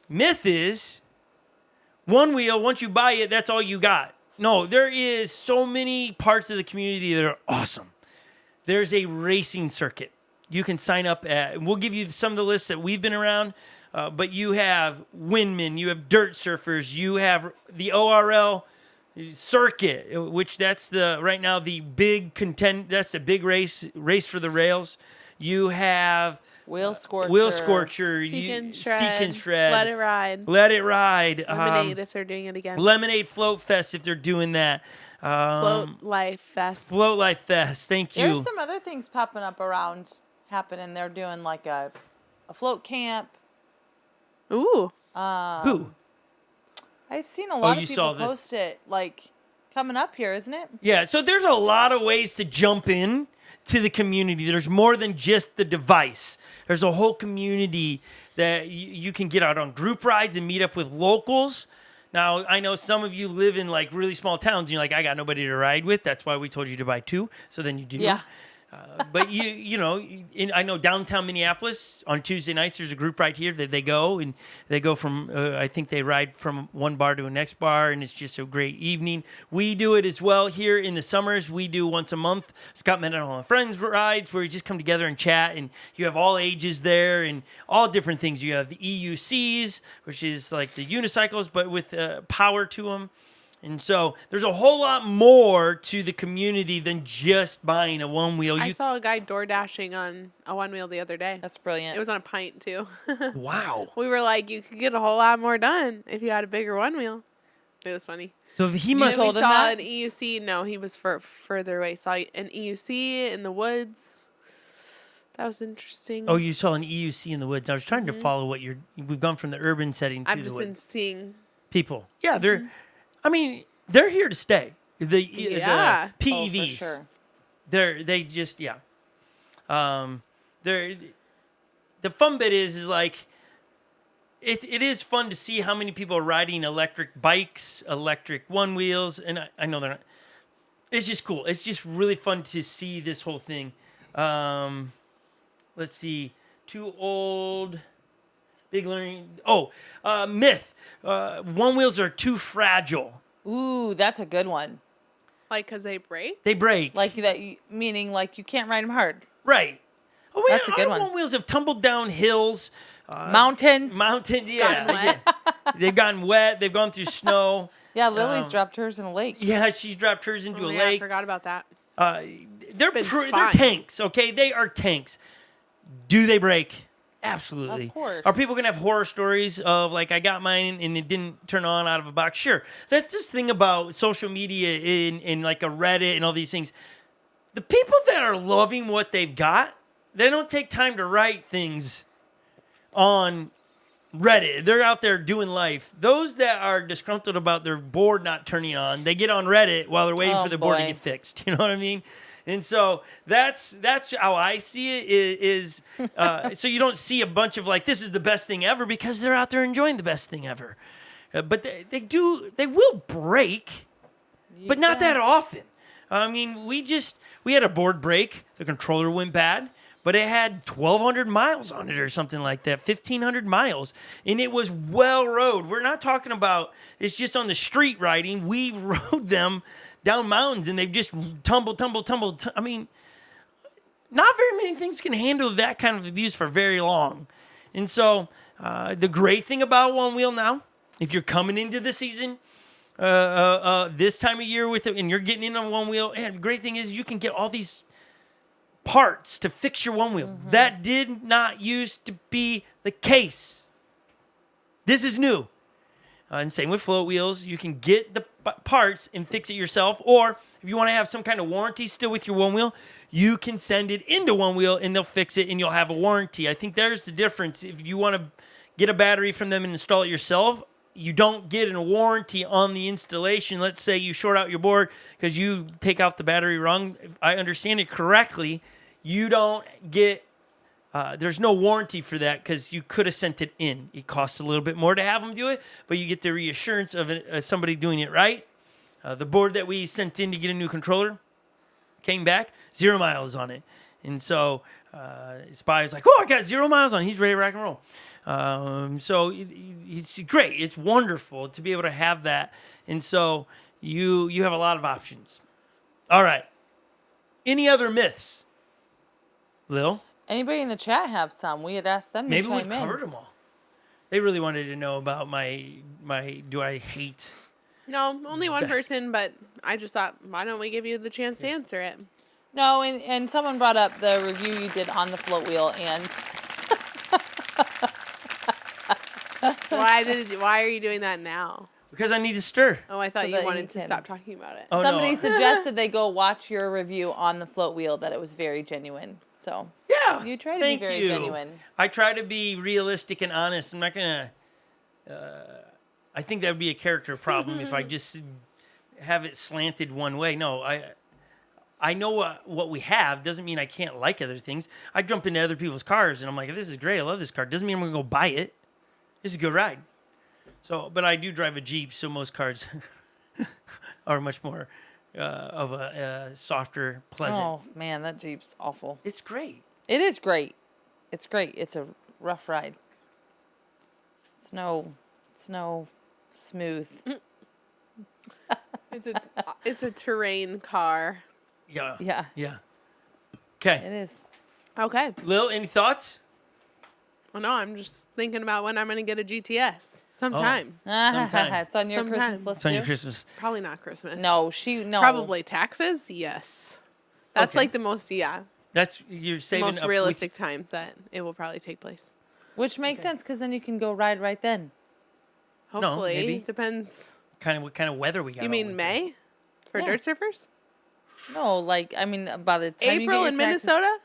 Myth is one wheel, once you buy it, that's all you got. No, there is so many parts of the community that are awesome. There's a racing circuit. You can sign up at, we'll give you some of the lists that we've been around, but you have Windman, you have dirt surfers, you have the ORL circuit, which that's right now the big that's the big race for the rails. You have Wheel Scorcher, Seek and Shred, Let It Ride, Lemonade if they're doing it again, Lemonade Float Fest if they're doing that, Float Life Fest. Thank you. There's some other things popping up around happening. They're doing like a float camp. Ooh. Who? I've seen a lot you of saw people post it, like, coming up here, isn't it? Yeah, so there's a lot of ways to jump in to the community. There's more than just the device. There's a whole community that you can get out on group rides and meet up with locals. Now, I know some of you live in like really small towns and you're like, I got nobody to ride with. That's why we told you to buy 2. So then you do. Yeah. But I know downtown Minneapolis on Tuesday nights, there's a group right here that they go from, I think they ride from one bar to the next bar, and it's just a great evening. We do it as well here in the summers. We do once a month, Scot, Mendenhall and Friends rides, where you just come together and chat, and you have all ages there and all different things. You have the EUCs, which is like the unicycles, but with power to them. And so there's a whole lot more to the community than just buying a one-wheel. I saw a guy door dashing on a one-wheel the other day. That's brilliant. It was on a pint, too. Wow. We were like, you could get a whole lot more done if you had a bigger one-wheel. It was funny. So he must We told him saw that? an EUC. No, he was further away. Saw an EUC in the woods. That was interesting. Oh, you saw an EUC in the woods. I was trying to follow what we've gone from the urban setting to I've the just woods. been seeing. People. Yeah, they're here to stay. The Yeah. PEVs. Oh, for sure. They just they're the fun bit is like it is fun to see how many people are riding electric bikes, electric one wheels, and I know they're not. It's just cool. It's just really fun to see this whole thing. Let's see. Too old. Big learning. Myth. One wheels are too fragile. Ooh, that's a good one. Like, because they break? They break. Like that, meaning like you can't ride them hard. Right. Oh, That's a good our one. one wheels have tumbled down hills. Mountains. Yeah. Gotten wet. They've gotten wet. They've gone through snow. Yeah, Lily's dropped hers in a lake. Yeah, she's dropped hers into a Yeah, lake. I forgot about that. They're been they're fine. tanks, okay? They are tanks. Do they break? Absolutely. Of course. Are people going to have horror stories of, like, I got mine and it didn't turn on out of a box? Sure. That's this thing about social media in like a Reddit and all these things. The people that are loving what they've got, they don't take time to write things on Reddit. They're out there doing life. Those that are disgruntled about their board not turning on, they get on Reddit while they're waiting Oh, for the board to boy. get fixed. You know what I mean? And so that's how I see it is so you don't see a bunch of like, this is the best thing ever, because they're out there enjoying the best thing ever. But they will break, but not that often. I mean, we had a board break. The controller went bad, but it had 1,200 miles on it or something like that, 1,500 miles. And it was well rode. We're not talking about it's just on the street riding. We rode them down mountains and they've just tumbled. I mean, not very many things can handle that kind of abuse for very long. And so the great thing about one wheel now, if you're coming into the season, this time of year with it, and you're getting in on one wheel, and the great thing is you can get all these parts to fix your one wheel. Mm-hmm. That did not used to be the case. This is new. And same with float wheels. You can get the parts and fix it yourself. Or if you want to have some kind of warranty still with your one wheel, you can send it into one wheel and they'll fix it and you'll have a warranty. I think there's the difference. If you want to get a battery from them and install it yourself, you don't get a warranty on the installation. Let's say you short out your board because you take out the battery wrong. If I understand it correctly, you don't get there's no warranty for that because you could have sent it in. It costs a little bit more to have them do it, but you get the reassurance of somebody doing it right. The board that we sent in to get a new controller came back, 0 miles on it. And so Spy was like, oh, I got 0 miles on it. He's ready to rock and roll. So it's great. It's wonderful to be able to have that. And so you have a lot of options. All right. Any other myths, Lil? Anybody in the chat have some? We had asked them to Maybe chime we've in. covered them all. They really wanted to know about my do I hate? No, only one Best. person, but I just thought, why don't we give you the chance to answer it? No, and someone brought up the review you did on the float wheel, and Why are you doing that now? Because I need to stir. Oh, I thought So you that wanted you to can- stop talking about it. Oh, somebody no. suggested they go watch your review on the float wheel, that it was very genuine. So Yeah, Yeah. You try to thank be very you. genuine. I try to be realistic and honest. I'm not going to... I think that would be a character problem if I just have it slanted one way. No, I know what we have. Doesn't mean I can't like other things. I jump into other people's cars and I'm like, this is great. I love this car. Doesn't mean I'm going to go buy it. This is a good ride. So, but I do drive a Jeep, so most cars are much more of a softer, pleasant. Oh man, that Jeep's awful. It's great. It is great. It's great. It's a rough ride. Snow smooth. It's a terrain car. Yeah. Yeah. Yeah. Okay. It is. Okay. Lil, any thoughts? Well, no, I'm just thinking about when I'm going to get a GTS sometime. Sometime. It's on your Sometime. Christmas list It's on too? your Christmas. Probably not Christmas. No. Probably taxes. Yes. That's Okay. like the most, That's you're saving most up realistic time that it will probably take place. Which makes sense because then you can go ride right then. Hopefully. maybe. Depends. what kind of weather we got. You all mean winter. May? For Yeah. dirt surfers? No, like I mean, by the time you April get in your taxes, Minnesota?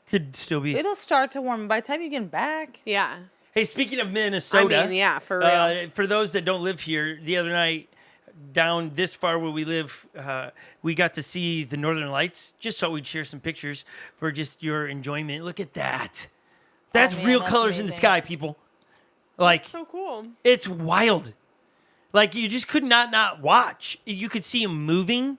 Could still be. it'll start to warm. By the time you get back, Yeah. Hey, speaking of Minnesota, I mean, yeah, for real. For those that don't live here, the other night down this far where we live, we got to see the Northern Lights. Just thought we'd share some pictures for just your enjoyment. Look at that. That's man, real that's colors in the amazing. sky, people. Like, So cool. it's wild. Like, you just could not watch. You could see them moving.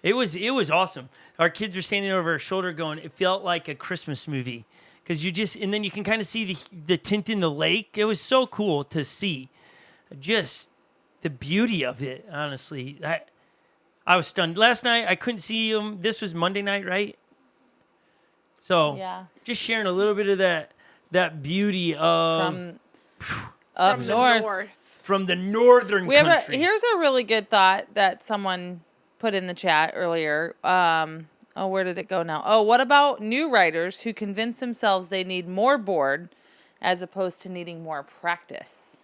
It was awesome. Our kids were standing over our shoulder going, it felt like a Christmas movie. Because and then you can kind of see the tint in the lake. It was so cool to see. Just the beauty of it, honestly. I was stunned. Last night, I couldn't see them. This was Monday night, right? So, yeah, just sharing a little bit of that beauty of from up From north. the north. from the northern We have country. here's a really good thought that someone put in the chat earlier. Where did it go now? Oh, what about new riders who convince themselves they need more board as opposed to needing more practice?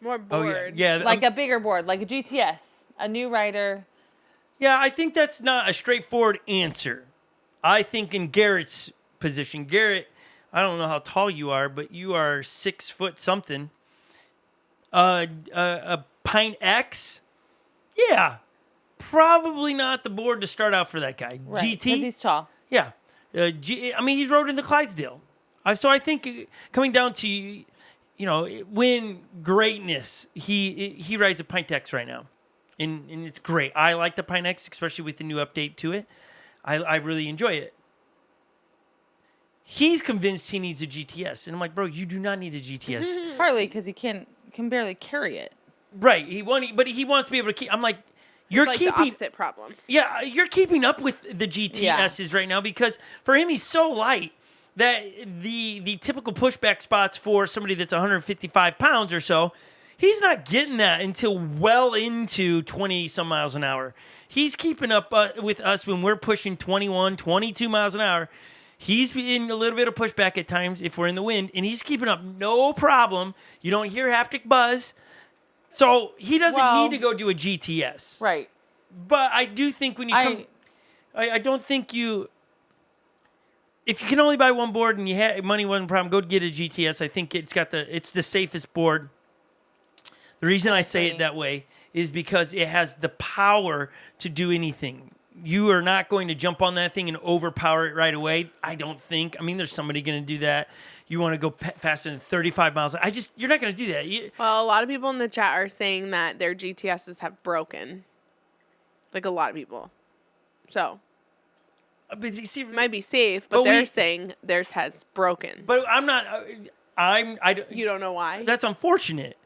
More Oh, bored. yeah. Yeah, Like a bigger board, like a GTS. A new rider. Yeah, I think that's not a straightforward answer. I think in Garrett's position, Garrett, I don't know how tall you are, but you are 6 foot something. A Pint X, yeah, probably not the board to start out for that guy. Right, GT, because he's tall. yeah. I mean, he's rode in the Clydesdale. So I think coming down to, when greatness, he rides a Pint X right now. And it's great. I like the Pint X, especially with the new update to it. I really enjoy it. He's convinced he needs a GTS. And I'm like, bro, you do not need a GTS. Partly because he can barely carry it. Right. But he wants to be able to keep. I'm like, you're It's like keeping. the opposite problem. Yeah, you're keeping up with the GTSs right now because for him, he's so light that the typical pushback spots for somebody that's 155 pounds or so, he's not getting that until well into 20 some miles an hour. He's keeping up with us when we're pushing 21, 22 miles an hour. He's in a little bit of pushback at times if we're in the wind, and he's keeping up no problem. You don't hear haptic buzz. So he doesn't need to go do a GTS. Right. But I do think when you come... I don't think you... If you can only buy one board and money wasn't a problem, go get a GTS. I think it's the safest board. The reason I say it that way is because it has the power to do anything. You are not going to jump on that thing and overpower it right away. I don't think. I mean, there's somebody going to do that. You want to go faster than 35 miles. You're not going to do that. Well, a lot of people in the chat are saying that their GTSs have broken. Like a lot of people. So, But you see, it might be safe, but they're saying theirs has broken. But I'm not. You don't know why? That's unfortunate.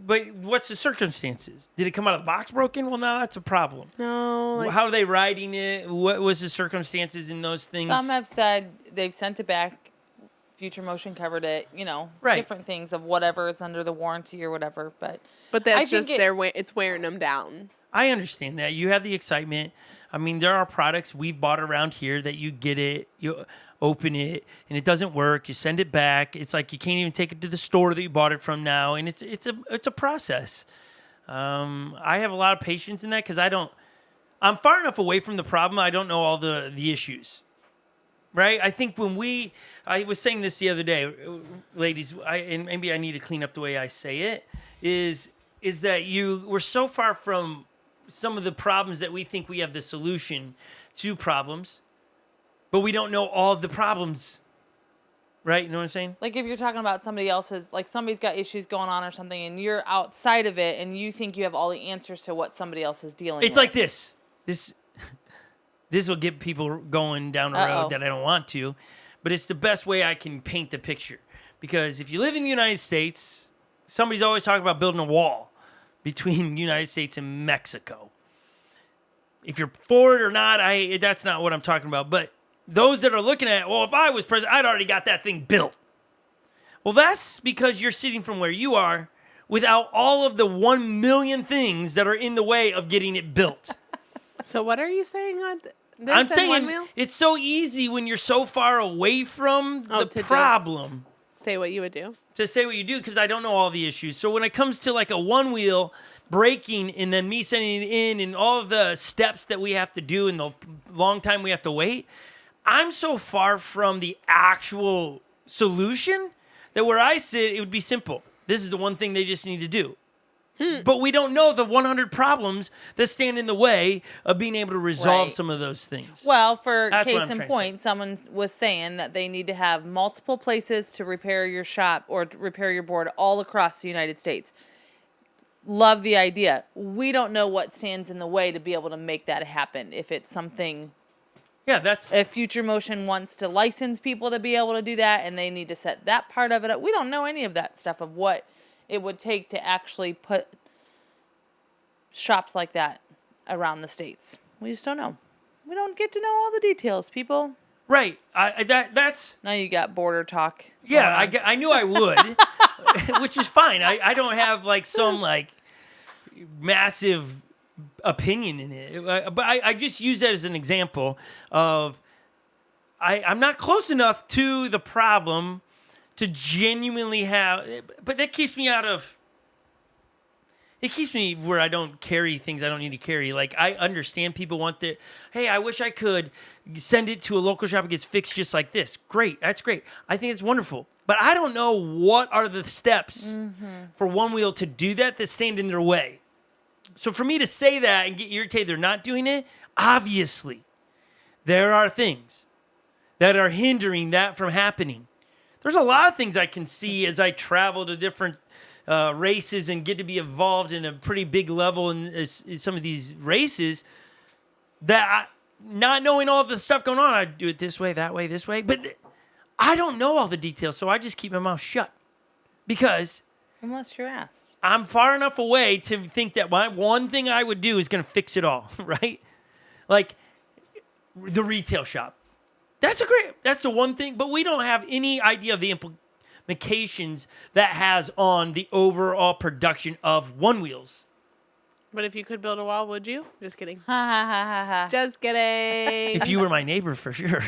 But what's the circumstances? Did it come out of the box broken? Well, no, that's a problem. No. How are they riding it? What was the circumstances in those things? Some have said they've sent it back. Future Motion covered it. Right. Different things of whatever is under the warranty or whatever. But that's just it's wearing them down. I understand that. You have the excitement. I mean, there are products we've bought around here that you get it, you open it, and it doesn't work. You send it back. It's like you can't even take it to the store that you bought it from now, and it's a process. I have a lot of patience in that because I'm far enough away from the problem. I don't know all the issues. right? I think I was saying this the other day, ladies, and maybe I need to clean up the way I say it, is that we're so far from some of the problems that we think we have the solution to problems, but we don't know all the problems, right? You know what I'm saying? Like if you're talking about somebody else's, like somebody's got issues going on or something, and you're outside of it, and you think you have all the answers to what somebody else is dealing with. It's like this. This will get people going down a road that I don't want to, but it's the best way I can paint the picture. Because if you live in the United States, somebody's always talking about building a wall between the United States and Mexico. If you're for it or not, that's not what I'm talking about. But those that are looking at, well, if I was president, I'd already got that thing built. Well, that's because you're sitting from where you are without all of the 1 million things that are in the way of getting it built. So what are you saying on this? I'm saying it's so easy when you're so far away from the problem. Say what you would do. To say what you do, because I don't know all the issues. So when it comes to like a one wheel breaking and then me sending it in and all of the steps that we have to do and the long time we have to wait, I'm so far from the actual solution that where I sit, it would be simple. This is the one thing they just need to do. But we don't know the 100 problems that stand in the way of being able to resolve some of those things. Well, for case in point, someone was saying that they need to have multiple places to repair your shop or to repair your board all across the United States. Love the idea. We don't know what stands in the way to be able to make that happen. If it's something... Yeah, that's... If Future Motion wants to license people to be able to do that and they need to set that part of it up, we don't know any of that stuff of what it would take to actually put shops like that around the states. We just don't know. We don't get to know all the details, people. Right. That's... Now you got border talk. Yeah, I knew I would, which is fine. I don't have like some like massive opinion in it. But I just use that as an example of I'm not close enough to the problem to genuinely have, but that keeps me out of, it keeps me where I don't carry things I don't need to carry. Like, I understand people want the, hey, I wish I could send it to a local shop and gets fixed just like this. Great. That's great. I think it's wonderful. But I don't know what are the steps for One Wheel to do that stand in their way. So for me to say that and get irritated they're not doing it, obviously, there are things that are hindering that from happening. There's a lot of things I can see as I travel to different races and get to be involved in a pretty big level in some of these races that not knowing all the stuff going on, I do it this way, that way, this way. But I don't know all the details, so I just keep my mouth shut because... Unless you're asked. I'm far enough away to think that my one thing I would do is going to fix it all, right? Like the retail shop. That's the one thing, but we don't have any idea of the implications that has on the overall production of One Wheels. But if you could build a wall, would you? Just kidding. Ha ha ha ha ha. Just kidding. If you were my neighbor, for sure.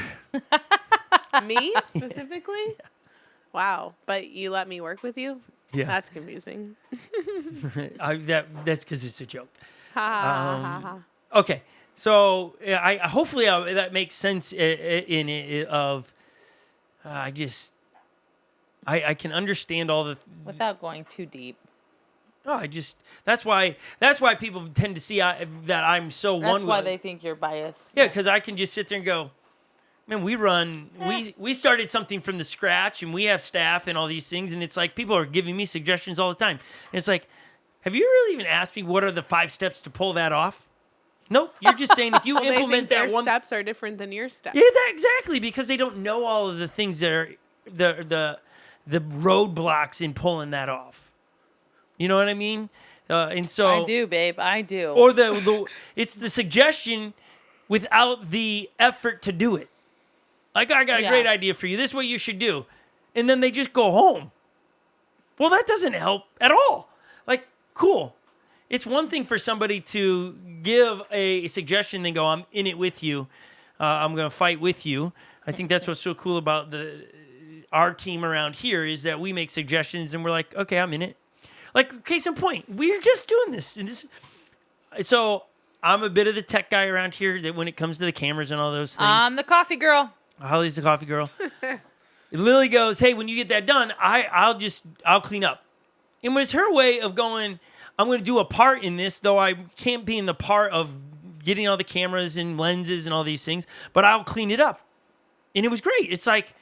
Me, specifically? Yeah. Wow. But you let me work with you? Yeah. That's confusing. That's because it's a joke. Ha ha ha ha. Okay. So hopefully that makes sense in it of I can understand all the without going too deep. No, that's why people tend to see that I'm so one. That's why they think you're biased. Yeah, because I can just sit there and go, man, we started something from the scratch and we have staff and all these things, and it's like people are giving me suggestions all the time. And it's like, have you really even asked me what are the 5 steps to pull that off? Nope, you're just saying if you implement they think that one, their steps are different than your steps. Yeah, exactly, because they don't know all of the things that are the roadblocks in pulling that off. You know what I mean? And so I do, babe. I do. Or it's the suggestion without the effort to do it. Like, I got a great idea for you. This is what you should do. And then they just go home. Well, that doesn't help at all. Like, cool. It's one thing for somebody to give a suggestion and go, I'm in it with you. I'm going to fight with you. I think that's what's so cool about our team around here is that we make suggestions and we're like, okay, I'm in it. Like, case in point, we're just doing this. So I'm a bit of the tech guy around here that when it comes to the cameras and all those things. I'm the coffee girl. Holly's the coffee girl. Lily goes, hey, when you get that done, I'll clean up. And it's her way of going, I'm going to do a part in this, though I can't be in the part of getting all the cameras and lenses and all these things, but I'll clean it up. And it was great. It's like,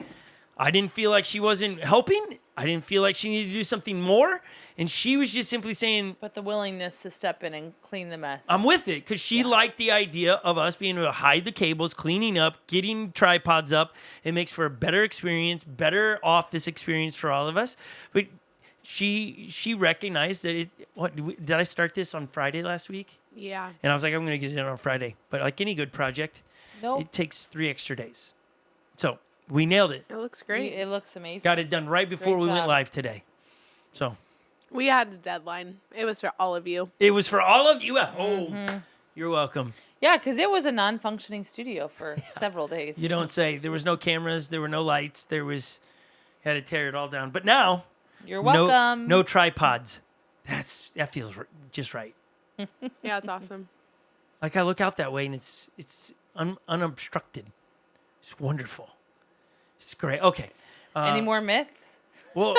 I didn't feel like she wasn't helping. I didn't feel like she needed to do something more. And she was just simply saying... But the willingness to step in and clean the mess. I'm with it, because she liked the idea of us being able to hide the cables, cleaning up, getting tripods up. It makes for a better experience, better office experience for all of us. But she recognized that did I start this on Friday last week? Yeah. And I was like, I'm going to get it done on Friday. But like any good project, Nope. it takes 3 extra days. So we nailed it. It looks great. It looks amazing. Got it done right before Great we went job. live today. So We had a deadline. It was for all of you. it was for all of you at home. You're welcome. Yeah, because it was a non-functioning studio for several days. You don't say. There was no cameras. There were no lights. Had to tear it all down. But now, You're welcome. No tripods. That feels just right. Yeah, it's awesome. Like I look out that way and it's unobstructed. It's wonderful. It's great. Okay. Any more myths? Well,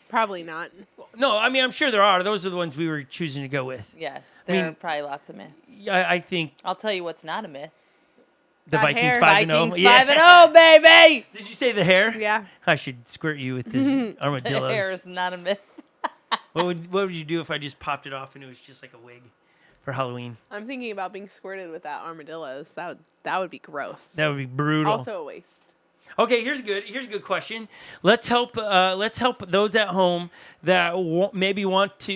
Probably not. no. I mean, I'm sure there are. Those are the ones we were choosing to go with. Yes, I there mean- are probably lots of myths. I think I'll tell you what's not a myth. the That Vikings hair. 5-0. Vikings Yeah. 5-0, baby. Did you say the hair? Yeah. I should squirt you with this The armadillos. hair is not a myth. What would you do if I just popped it off and it was just like a wig for Halloween? I'm thinking about being squirted with that armadillos. That would be gross. That would be brutal. Also a waste. Okay, here's a good question. Let's help those at home that maybe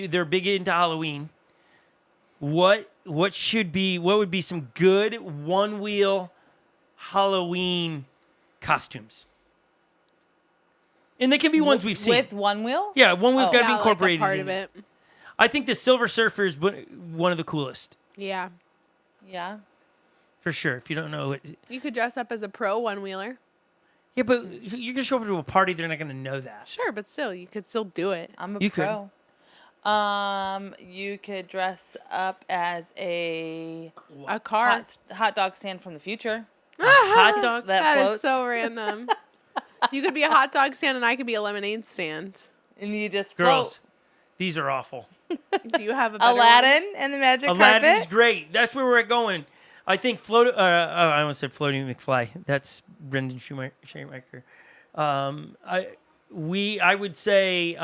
they're big into Halloween. What would be some good Onewheel Halloween costumes? And they can be ones we've seen. With Onewheel? Yeah, Onewheel's got to be Yeah, incorporated. like a part in of it. I think the Silver Surfer is one of the coolest, Yeah. Yeah. for sure. If you don't know it. You could dress up as a pro one-wheeler. Yeah, but you're going to show up to a party, they're not going to know that. Sure, but still, you could still do it. I'm a You could. pro. You could dress up as a A car. hot dog stand from the future. Hot dog? That That floats. is so random. You could be a hot dog stand and I could be a lemonade stand. And you just Girls, these are awful. Do you have a float. better one? Aladdin and the magic Aladdin's carpet. great. That's where we're going. I think I almost said Floating McFly. That's Brendan Schumacher. I would say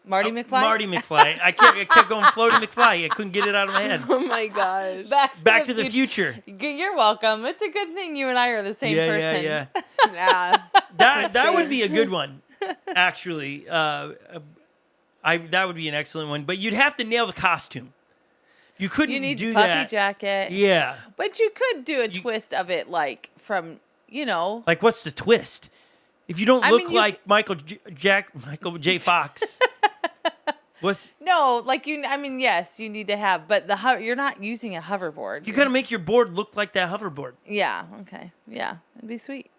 Marty McFly. Marty McFly. I kept going Floating McFly. I couldn't get it out of my head. Oh my gosh. Back to the future. You're welcome. It's a good thing you and I are the same person. Yeah. Yeah. That would be a good one, actually. That would be an excellent one. But you'd have to nail the costume. You couldn't You need do the puffy that. jacket. Yeah. But you could do a twist of it, like from, Like, what's the twist? If you don't I look mean, like Michael J. Fox, what's No, like yes, you need to have, but you're not using a hoverboard. you got to make your board look like that hoverboard Yeah. Okay. Yeah, it'd be sweet.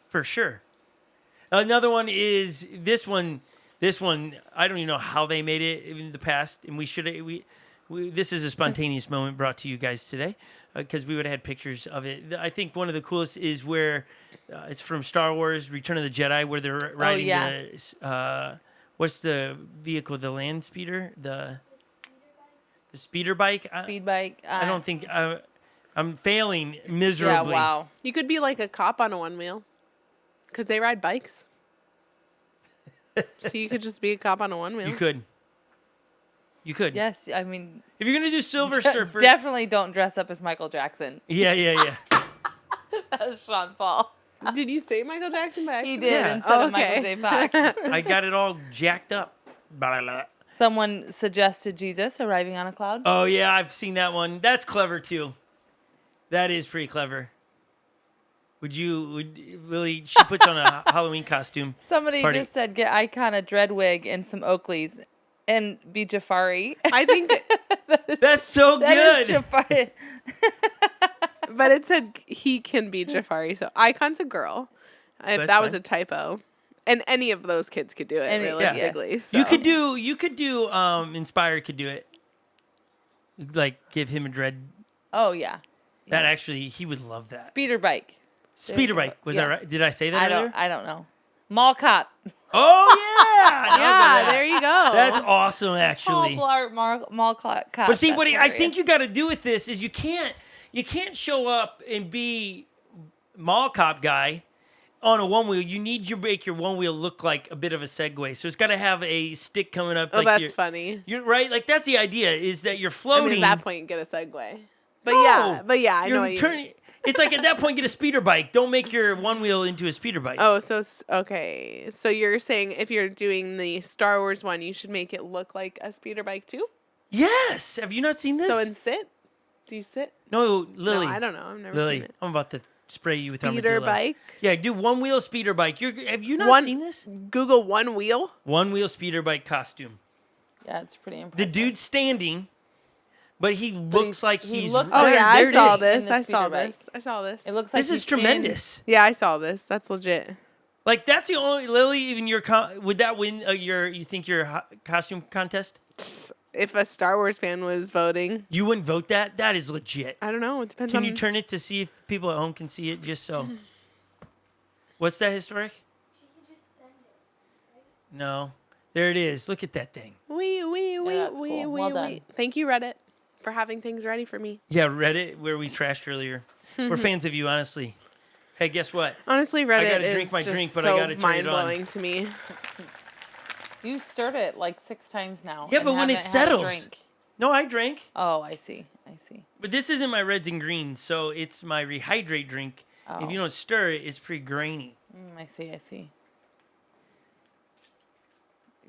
for sure. Another one is this one. This one, I don't even know how they made it in the past, and this is a spontaneous moment brought to you guys today because we would have had pictures of it. I think one of the coolest is where it's from Star Wars: Return of the Jedi, where they're riding the what's the vehicle? The land speeder, the speeder bike. Speed bike. I don't think I'm failing miserably. Yeah. Wow. You could be like a cop on a one wheel. Because they ride bikes. So you could just be a cop on a one wheel. You could. Yes. I mean, If you're gonna do Silver Surfer, definitely don't dress up as Michael Jackson. yeah. That was Sean Paul. Did you say Michael Jackson by He accident? did Yeah. instead of okay. Michael J. Fox. I got it all jacked up. Blah, blah, blah. Someone suggested Jesus arriving on a cloud. Oh yeah, I've seen that one. That's clever too. That is pretty clever. Would Lily? She puts on a Halloween costume. Somebody Party. just said get Icon a dread wig and some Oakleys and be Jafari. I think, That's so That is good. Jafari. but it said he can be Jafari, so Icon's a girl. If That's that was fine. a typo. And any of those kids could do it, realistically. So. You could do. Inspire could do it. Like give him a dread. Oh yeah. That actually, he would love that. Speeder bike. Speeder bike. Was that right? Did I say that earlier? I don't know. Mall cop. Oh, yeah. Yeah, there you go. That's awesome, actually. Paul Blart Mall cop. But see, what I think you got to do with this is you can't show up and be mall cop guy on a one wheel. You need to make your one wheel look like a bit of a Segway. So it's got to have a stick coming up. Oh, like that's funny. You're right. Like that's the idea is that you're floating. I mean, at that point, get a Segway. But I know what you mean. It's like at that point, get a speeder bike. Don't make your one wheel into a speeder bike. Oh, okay. So you're saying if you're doing the Star Wars one, you should make it look like a speeder bike too? Yes. Have you not seen this? So in sit? Do you sit? No, Lily. No, I don't know. I've never Lily, seen it. I'm about to spray you with Speeder armadillo. bike? Yeah, do one wheel speeder bike. Have you not seen this? Google one wheel? One wheel speeder bike costume. Yeah, it's pretty impressive. The dude's standing, but he looks like he's. looks Oh like yeah, I saw in this. the I saw speeder bike. this. I saw this. It looks like This is he's tremendous. Yeah, I saw this. That's legit. Like that's the only Lily. Even your would that win you think your costume contest? If a Star Wars fan was voting, You wouldn't vote that. That is legit. I don't know. It depends Can on. you turn it to see if people at home can see it? Just so. What's that, Historic? She can just send it. Right? No. There it is. Look at that thing. that's cool. Well done. Thank you, Reddit, for having things ready for me. Yeah, Reddit, where we trashed earlier. We're fans of you, honestly. Hey, guess what? Honestly, Reddit gotta is drink my just drink, but I so gotta turn it on. mind-blowing to me. You stirred it like 6 times now. Yeah, and but when it haven't had a settles. drink. No, I drank. Oh, I see. But this isn't my reds and greens, so it's my rehydrate drink. Oh. If you don't stir it, it's pretty grainy. I see.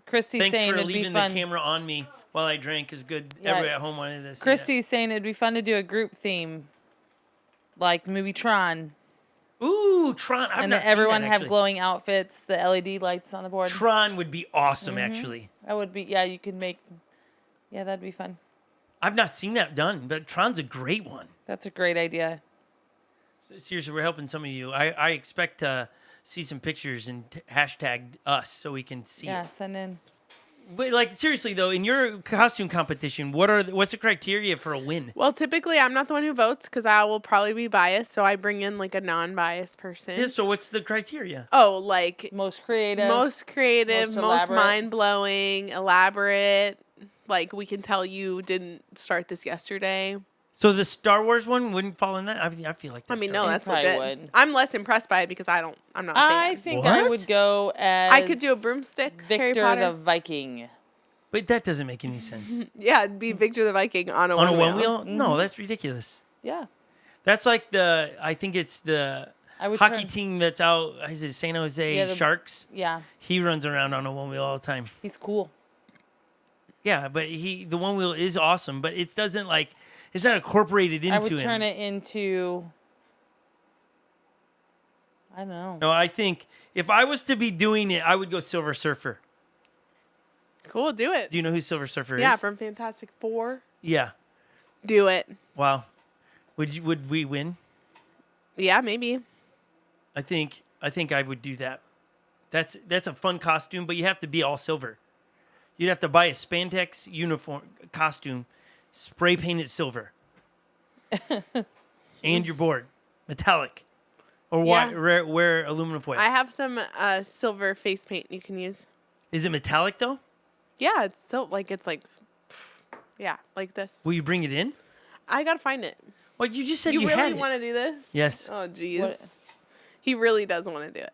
Christy's Thanks saying for it'd be leaving the fun. camera on me while I drank. Is good. Yeah. Everybody at home wanted to see Christy's saying it'd be fun to do a group theme, like the movie Tron, that. Ooh, Tron. I've and not that everyone seen that, have actually. glowing outfits, the LED lights on the board. Tron would be awesome, actually. That would be, yeah. You could make, yeah, that'd be fun. I've not seen that done, but Tron's a great one. That's a great idea. Seriously, we're helping some of you. I expect to see some pictures and hashtag us so we can see Yeah, it. send in. But like seriously though, in your costume competition, what's the criteria for a win? Well, typically, I'm not the one who votes because I will probably be biased, so I bring in like a non-biased person. Yeah, so what's the criteria? Oh, like Most creative. most most elaborate. mind-blowing, elaborate. Like we can tell you didn't start this yesterday. So the Star Wars one wouldn't fall in that? I mean, I feel like that's No, that's probably legit. would. I'm less impressed by it because I'm not a fan. I think I What? would go as. I could do a broomstick, Harry Victor Potter. the Viking. But that doesn't make any sense. Yeah, it'd be Victor the Viking on a On a one one wheel. wheel? No, that's ridiculous. Yeah. That's like I think it's the I would hockey turn- team that's out, is it San Jose Yeah, the- Sharks? Yeah. He runs around on a one wheel all the time. He's cool. Yeah, but the one wheel is awesome, but it doesn't it's not incorporated into I would him. turn it into. I don't know. No, I think if I was to be doing it, I would go Silver Surfer. Cool, do it. Do you know who Silver Surfer Yeah, is? from Fantastic Four. Yeah. Do it. Wow. Would we win? Yeah, maybe. I think I would do that. That's a fun costume, but you have to be all silver. You'd have to buy a spandex uniform costume, spray paint it silver, and your board metallic, or Yeah. wear aluminum foil. I have some silver face paint you can use. Is it metallic though? Yeah, it's yeah, like this. Will you bring it in? I gotta find it. Well, you just said you, You had really it. want to do this? Yes. Oh, jeez. What- He really doesn't want to do it.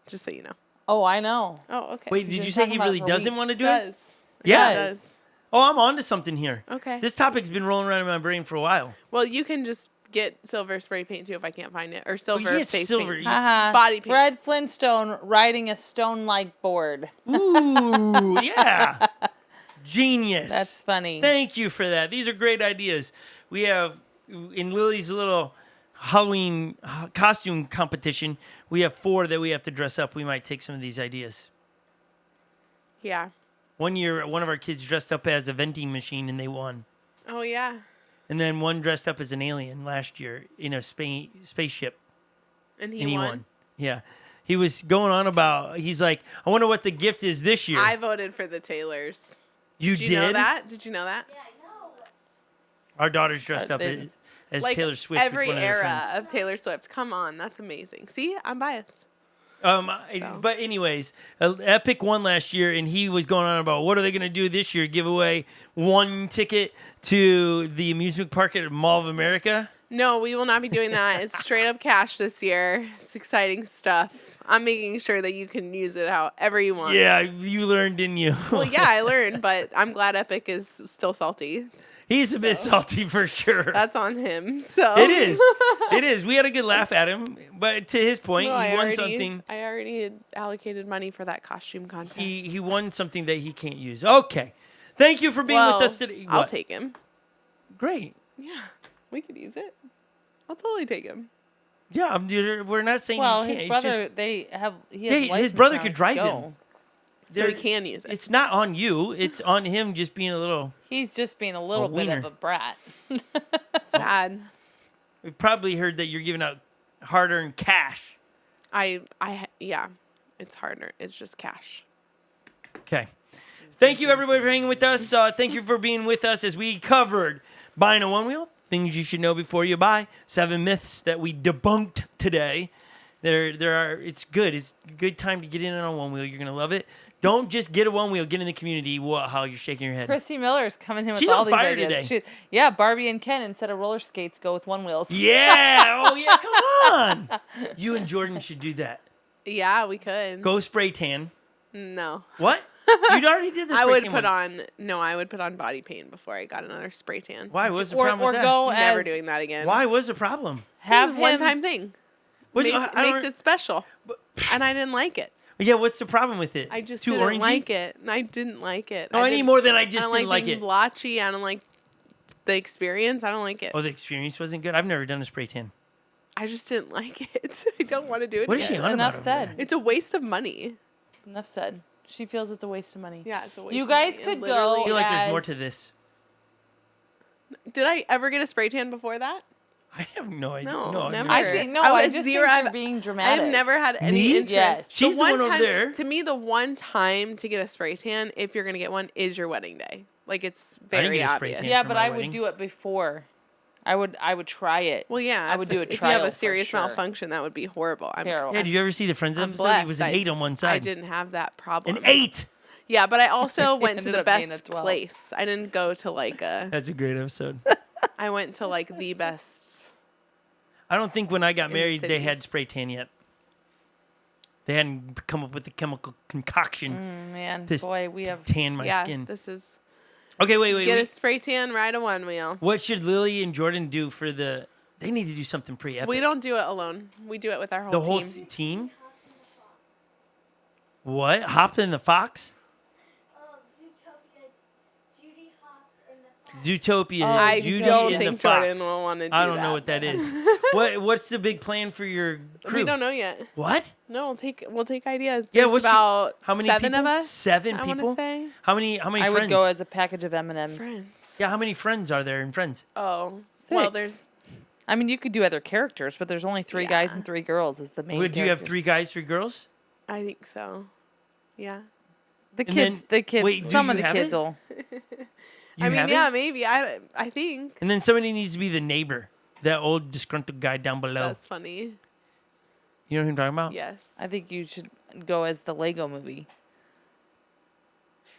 Just so you know. Oh, I know. Oh, okay. Wait, He's did been you say talking he about it really for doesn't weeks. want to do it? Does. Yeah. It does. Oh, I'm on to something here. Okay. This topic's been rolling around in my brain for a while. Well, you can just get silver spray paint too if I can't find it, or silver can't face silver- paint. you- Haha. Body paint. Fred Flintstone riding a stone-like board. Ooh, yeah. Genius. That's funny. Thank you for that. These are great ideas. We have, in Lily's little Halloween costume competition, we have 4 that we have to dress up. We might take some of these ideas. Yeah. One year, one of our kids dressed up as a vending machine and they won. Oh yeah. And then one dressed up as an alien last year in a spaceship. And And he won. Yeah. He was going on about, he's like, I wonder what the gift is this year. I voted for the Taylors. You Did you know that? Did you know that? Yeah, I know. Our daughter's dressed up They- as Like Taylor Swift. every with one era of her friends. of Taylor Swift. Come on, that's amazing. See, I'm biased. But anyways, Epic won last year, and he was going on about what are they going to do this year? Give away one ticket to the amusement park at Mall of America? No, we will not be doing that. It's straight up cash this year. It's exciting stuff. I'm making sure that you can use it however you want. Yeah, you learned, didn't you? Well, yeah, I learned, but I'm glad Epic is still salty. He's a bit salty for sure. That's on him. So It is. It is. We had a good laugh at him, but to his point, No, he won something. I already had allocated money for that costume contest. He won something that he can't use. Okay. Thank you for being with us today. I'll What? take him. Great. Yeah, we could use it. I'll totally take him. Yeah, we're not saying Well, you can't. his It's brother, just- he has his license brother now could to drive go. him. So he can use it. It's not on you. It's on him just being a little. He's just being a little bit wiener. of a brat. Sad. We've probably heard that you're giving out hard-earned cash. Yeah, it's harder. It's just cash. Okay. Thank you, everybody, for hanging with us. Thank you for being with us as we covered buying a one-wheel, things you should know before you buy, 7 myths that we debunked today. It's good. It's a good time to get in on a one-wheel. You're going to love it. Don't just get a one-wheel. Get in the community. How you're shaking your head. Christy Miller's coming in with She's all on these fire ideas. today. Yeah, Barbie and Ken, instead of roller skates, go with one wheels. Yeah. Oh, yeah. Come on. You and Jordan should do that. Yeah, we could. Go spray tan. No. What? You already did this. I would put on body paint before I got another spray tan. Why? What's the Or problem with that? go Never as doing that again. Why? What's the problem? have It's a him one-time thing. What's- Makes, I don't- makes it special. And I didn't like it. Yeah, what's the problem with it? I just Too didn't orangey? like it. And I didn't like it. No, I need didn't- more than I I just don't didn't like being it. blotchy. I don't like the experience. I don't like it. Oh, the experience wasn't good? I've never done a spray tan. I just didn't like it. I don't want to do it What is again. she on Enough about over said. there? It's a waste of money. Enough said. She feels it's a waste of money. Yeah, it's a waste You of guys money. could And go I literally- feel like there's more as- to this. Did I ever get a spray tan before that? I have no idea. No, I've never. never I seen think it. no. I I was just zero- think you're being dramatic. I've never had any Me? interest. Yes. She's the one over time, there. To me, the one time to get a spray tan, if you're gonna get one, is your wedding day. Like it's didn't very get a spray obvious. tan. Yeah, for but my I wedding. would do it before. I would try it. Well, yeah, I would do a If you have trial a for serious sure. malfunction, that would be horrible. Terrible. Yeah, did you ever see the Friends I'm episode? blessed. It was an 8 on one I side. didn't have that problem. An 8! Yeah, but I also went to Ended the up being a best 12. place. I didn't go to like a. That's a great episode. I went to like the best. I don't think when I got the married they had cities. spray tan yet. They hadn't come up with the chemical concoction Man, to boy, we have. tan my Yeah, skin. this is. Okay, wait. Get a spray tan, ride a one wheel. What should Lily and Jordan do for the... They need to do something pretty epic. We don't do it alone. We do it with our whole The whole team. team? What? Hop in the Fox? Zootopia, Judy hops in the fox. Zootopia. I Judy don't and think the Fox. Jordan will want to do I don't that. know what that is. What's the big plan for your crew? We don't know yet. What? No, we'll take ideas. Yeah, There's what's about how many 7 people? of us. 7 I people? want to say How many I friends? would go as a package of M&Ms. friends. Yeah, how many friends are there in Friends? Oh, 6. well, there's I mean, you could do other characters, but there's only 3 guys Yeah. and 3 girls is the main. Would you have characters. 3 guys, 3 girls? I think so. Yeah. The And kids, then- the kids. wait, do some you of the have kids it? will. You I mean, have yeah, it? maybe. I think And then somebody needs to be the neighbor, that old disgruntled guy down below. that's funny. You know who I'm talking about? Yes. I think you should go as the Lego Movie.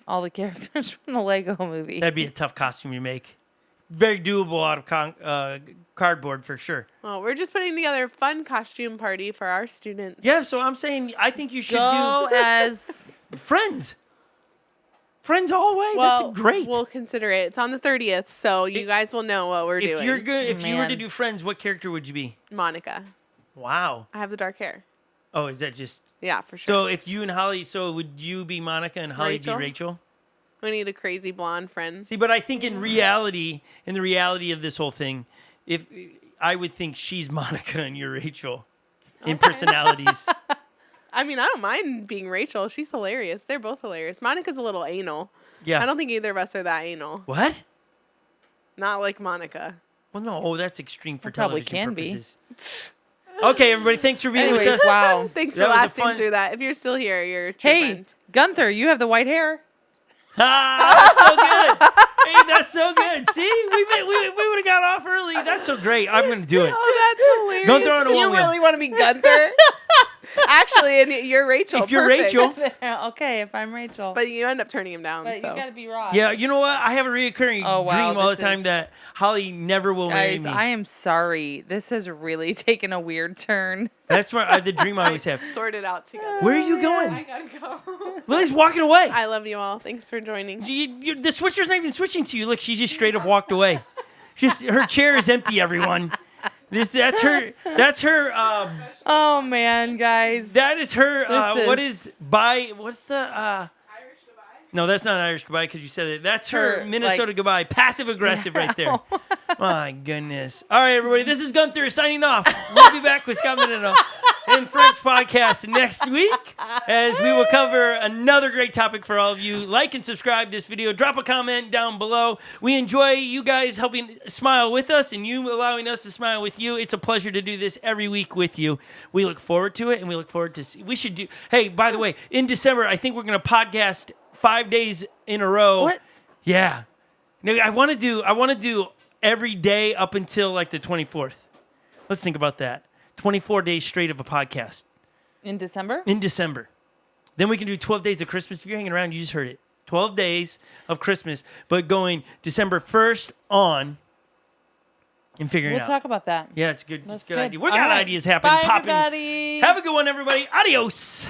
All the characters from the Lego Movie. That'd be a tough costume you make. Very doable out of cardboard for sure. Well, we're just putting together a fun costume party for our students. Yeah, so I'm saying I think you should Go as do Friends. Friends all the way. Well, That's great. We'll consider it. It's on the 30th, so you guys will know what we're if doing. you're good, if you were to Man. do Friends, what character would you be? Monica. Wow. I have the dark hair. Oh, is that just Yeah, for sure. so? If you and Holly, so would you be Monica and Holly Rachel? be Rachel? We need a crazy blonde friend. See, but I think in reality, in the reality of this whole thing, if I would think she's Monica and you're Rachel in personalities. I mean, I don't mind being Rachel. She's hilarious. They're both hilarious. Monica's a little anal. Yeah. I don't think either of us are that anal. What? Not like Monica. Well, no, that's extreme for Well, probably television can be. purposes. Okay, everybody, thanks for being with Anyways, us. wow. Thanks That for was a lasting fun- through that. If you're still here, you're a true Hey, friend. Gunther, you have the white hair. Ah, so good. Hey, that's so good. See, we would have got off early. That's so great. I'm gonna do it. Oh, that's hilarious. Don't throw in a You one-wheel. really want to be Gunther? Actually, and you're Rachel. If you're Perfect. Rachel. Okay, if I'm Rachel. But you end up turning him down. But so you gotta be Ross. Yeah, you know what? I have a reoccurring Oh, wow, dream all the this time is- that Holly never will marry Guys, me. I am sorry. This has really taken a weird turn. That's what the dream I always have. sort it out together. Where are you I going? gotta go. Lily's walking away. I love you all. Thanks for joining. The switcher's not even switching to you. Look, she just straight up walked away. Just her chair is empty. Everyone, that's her. That's her. Oh man, guys. That is her. This What is- is by? What's the? Irish goodbye. No, that's not an Irish goodbye because you said it. That's her Her, Minnesota like- goodbye. Passive aggressive right there. My goodness. All right, everybody. This is Gunther signing off. We'll be back with Scott Mendenhall and Friends podcast next week as we will cover another great topic for all of you. Like and subscribe this video. Drop a comment down below. We enjoy you guys helping smile with us and you allowing us to smile with you. It's a pleasure to do this every week with you. We look forward to it and we look forward to we should do. Hey, by the way, in December, I think we're going to podcast 5 days in a row. What? Yeah. No, I want to do every day up until like the 24th. Let's think about that. 24 days straight of a podcast In December? in December. Then we can do 12 days of Christmas. If you're hanging around, you just heard it. 12 days of Christmas, but going December 1st on and figuring We'll it out. talk about that. Yeah, it's good. It's That's a good idea. We All got right. ideas happening, Bye, popping. everybody. Have a good one, everybody. Adios.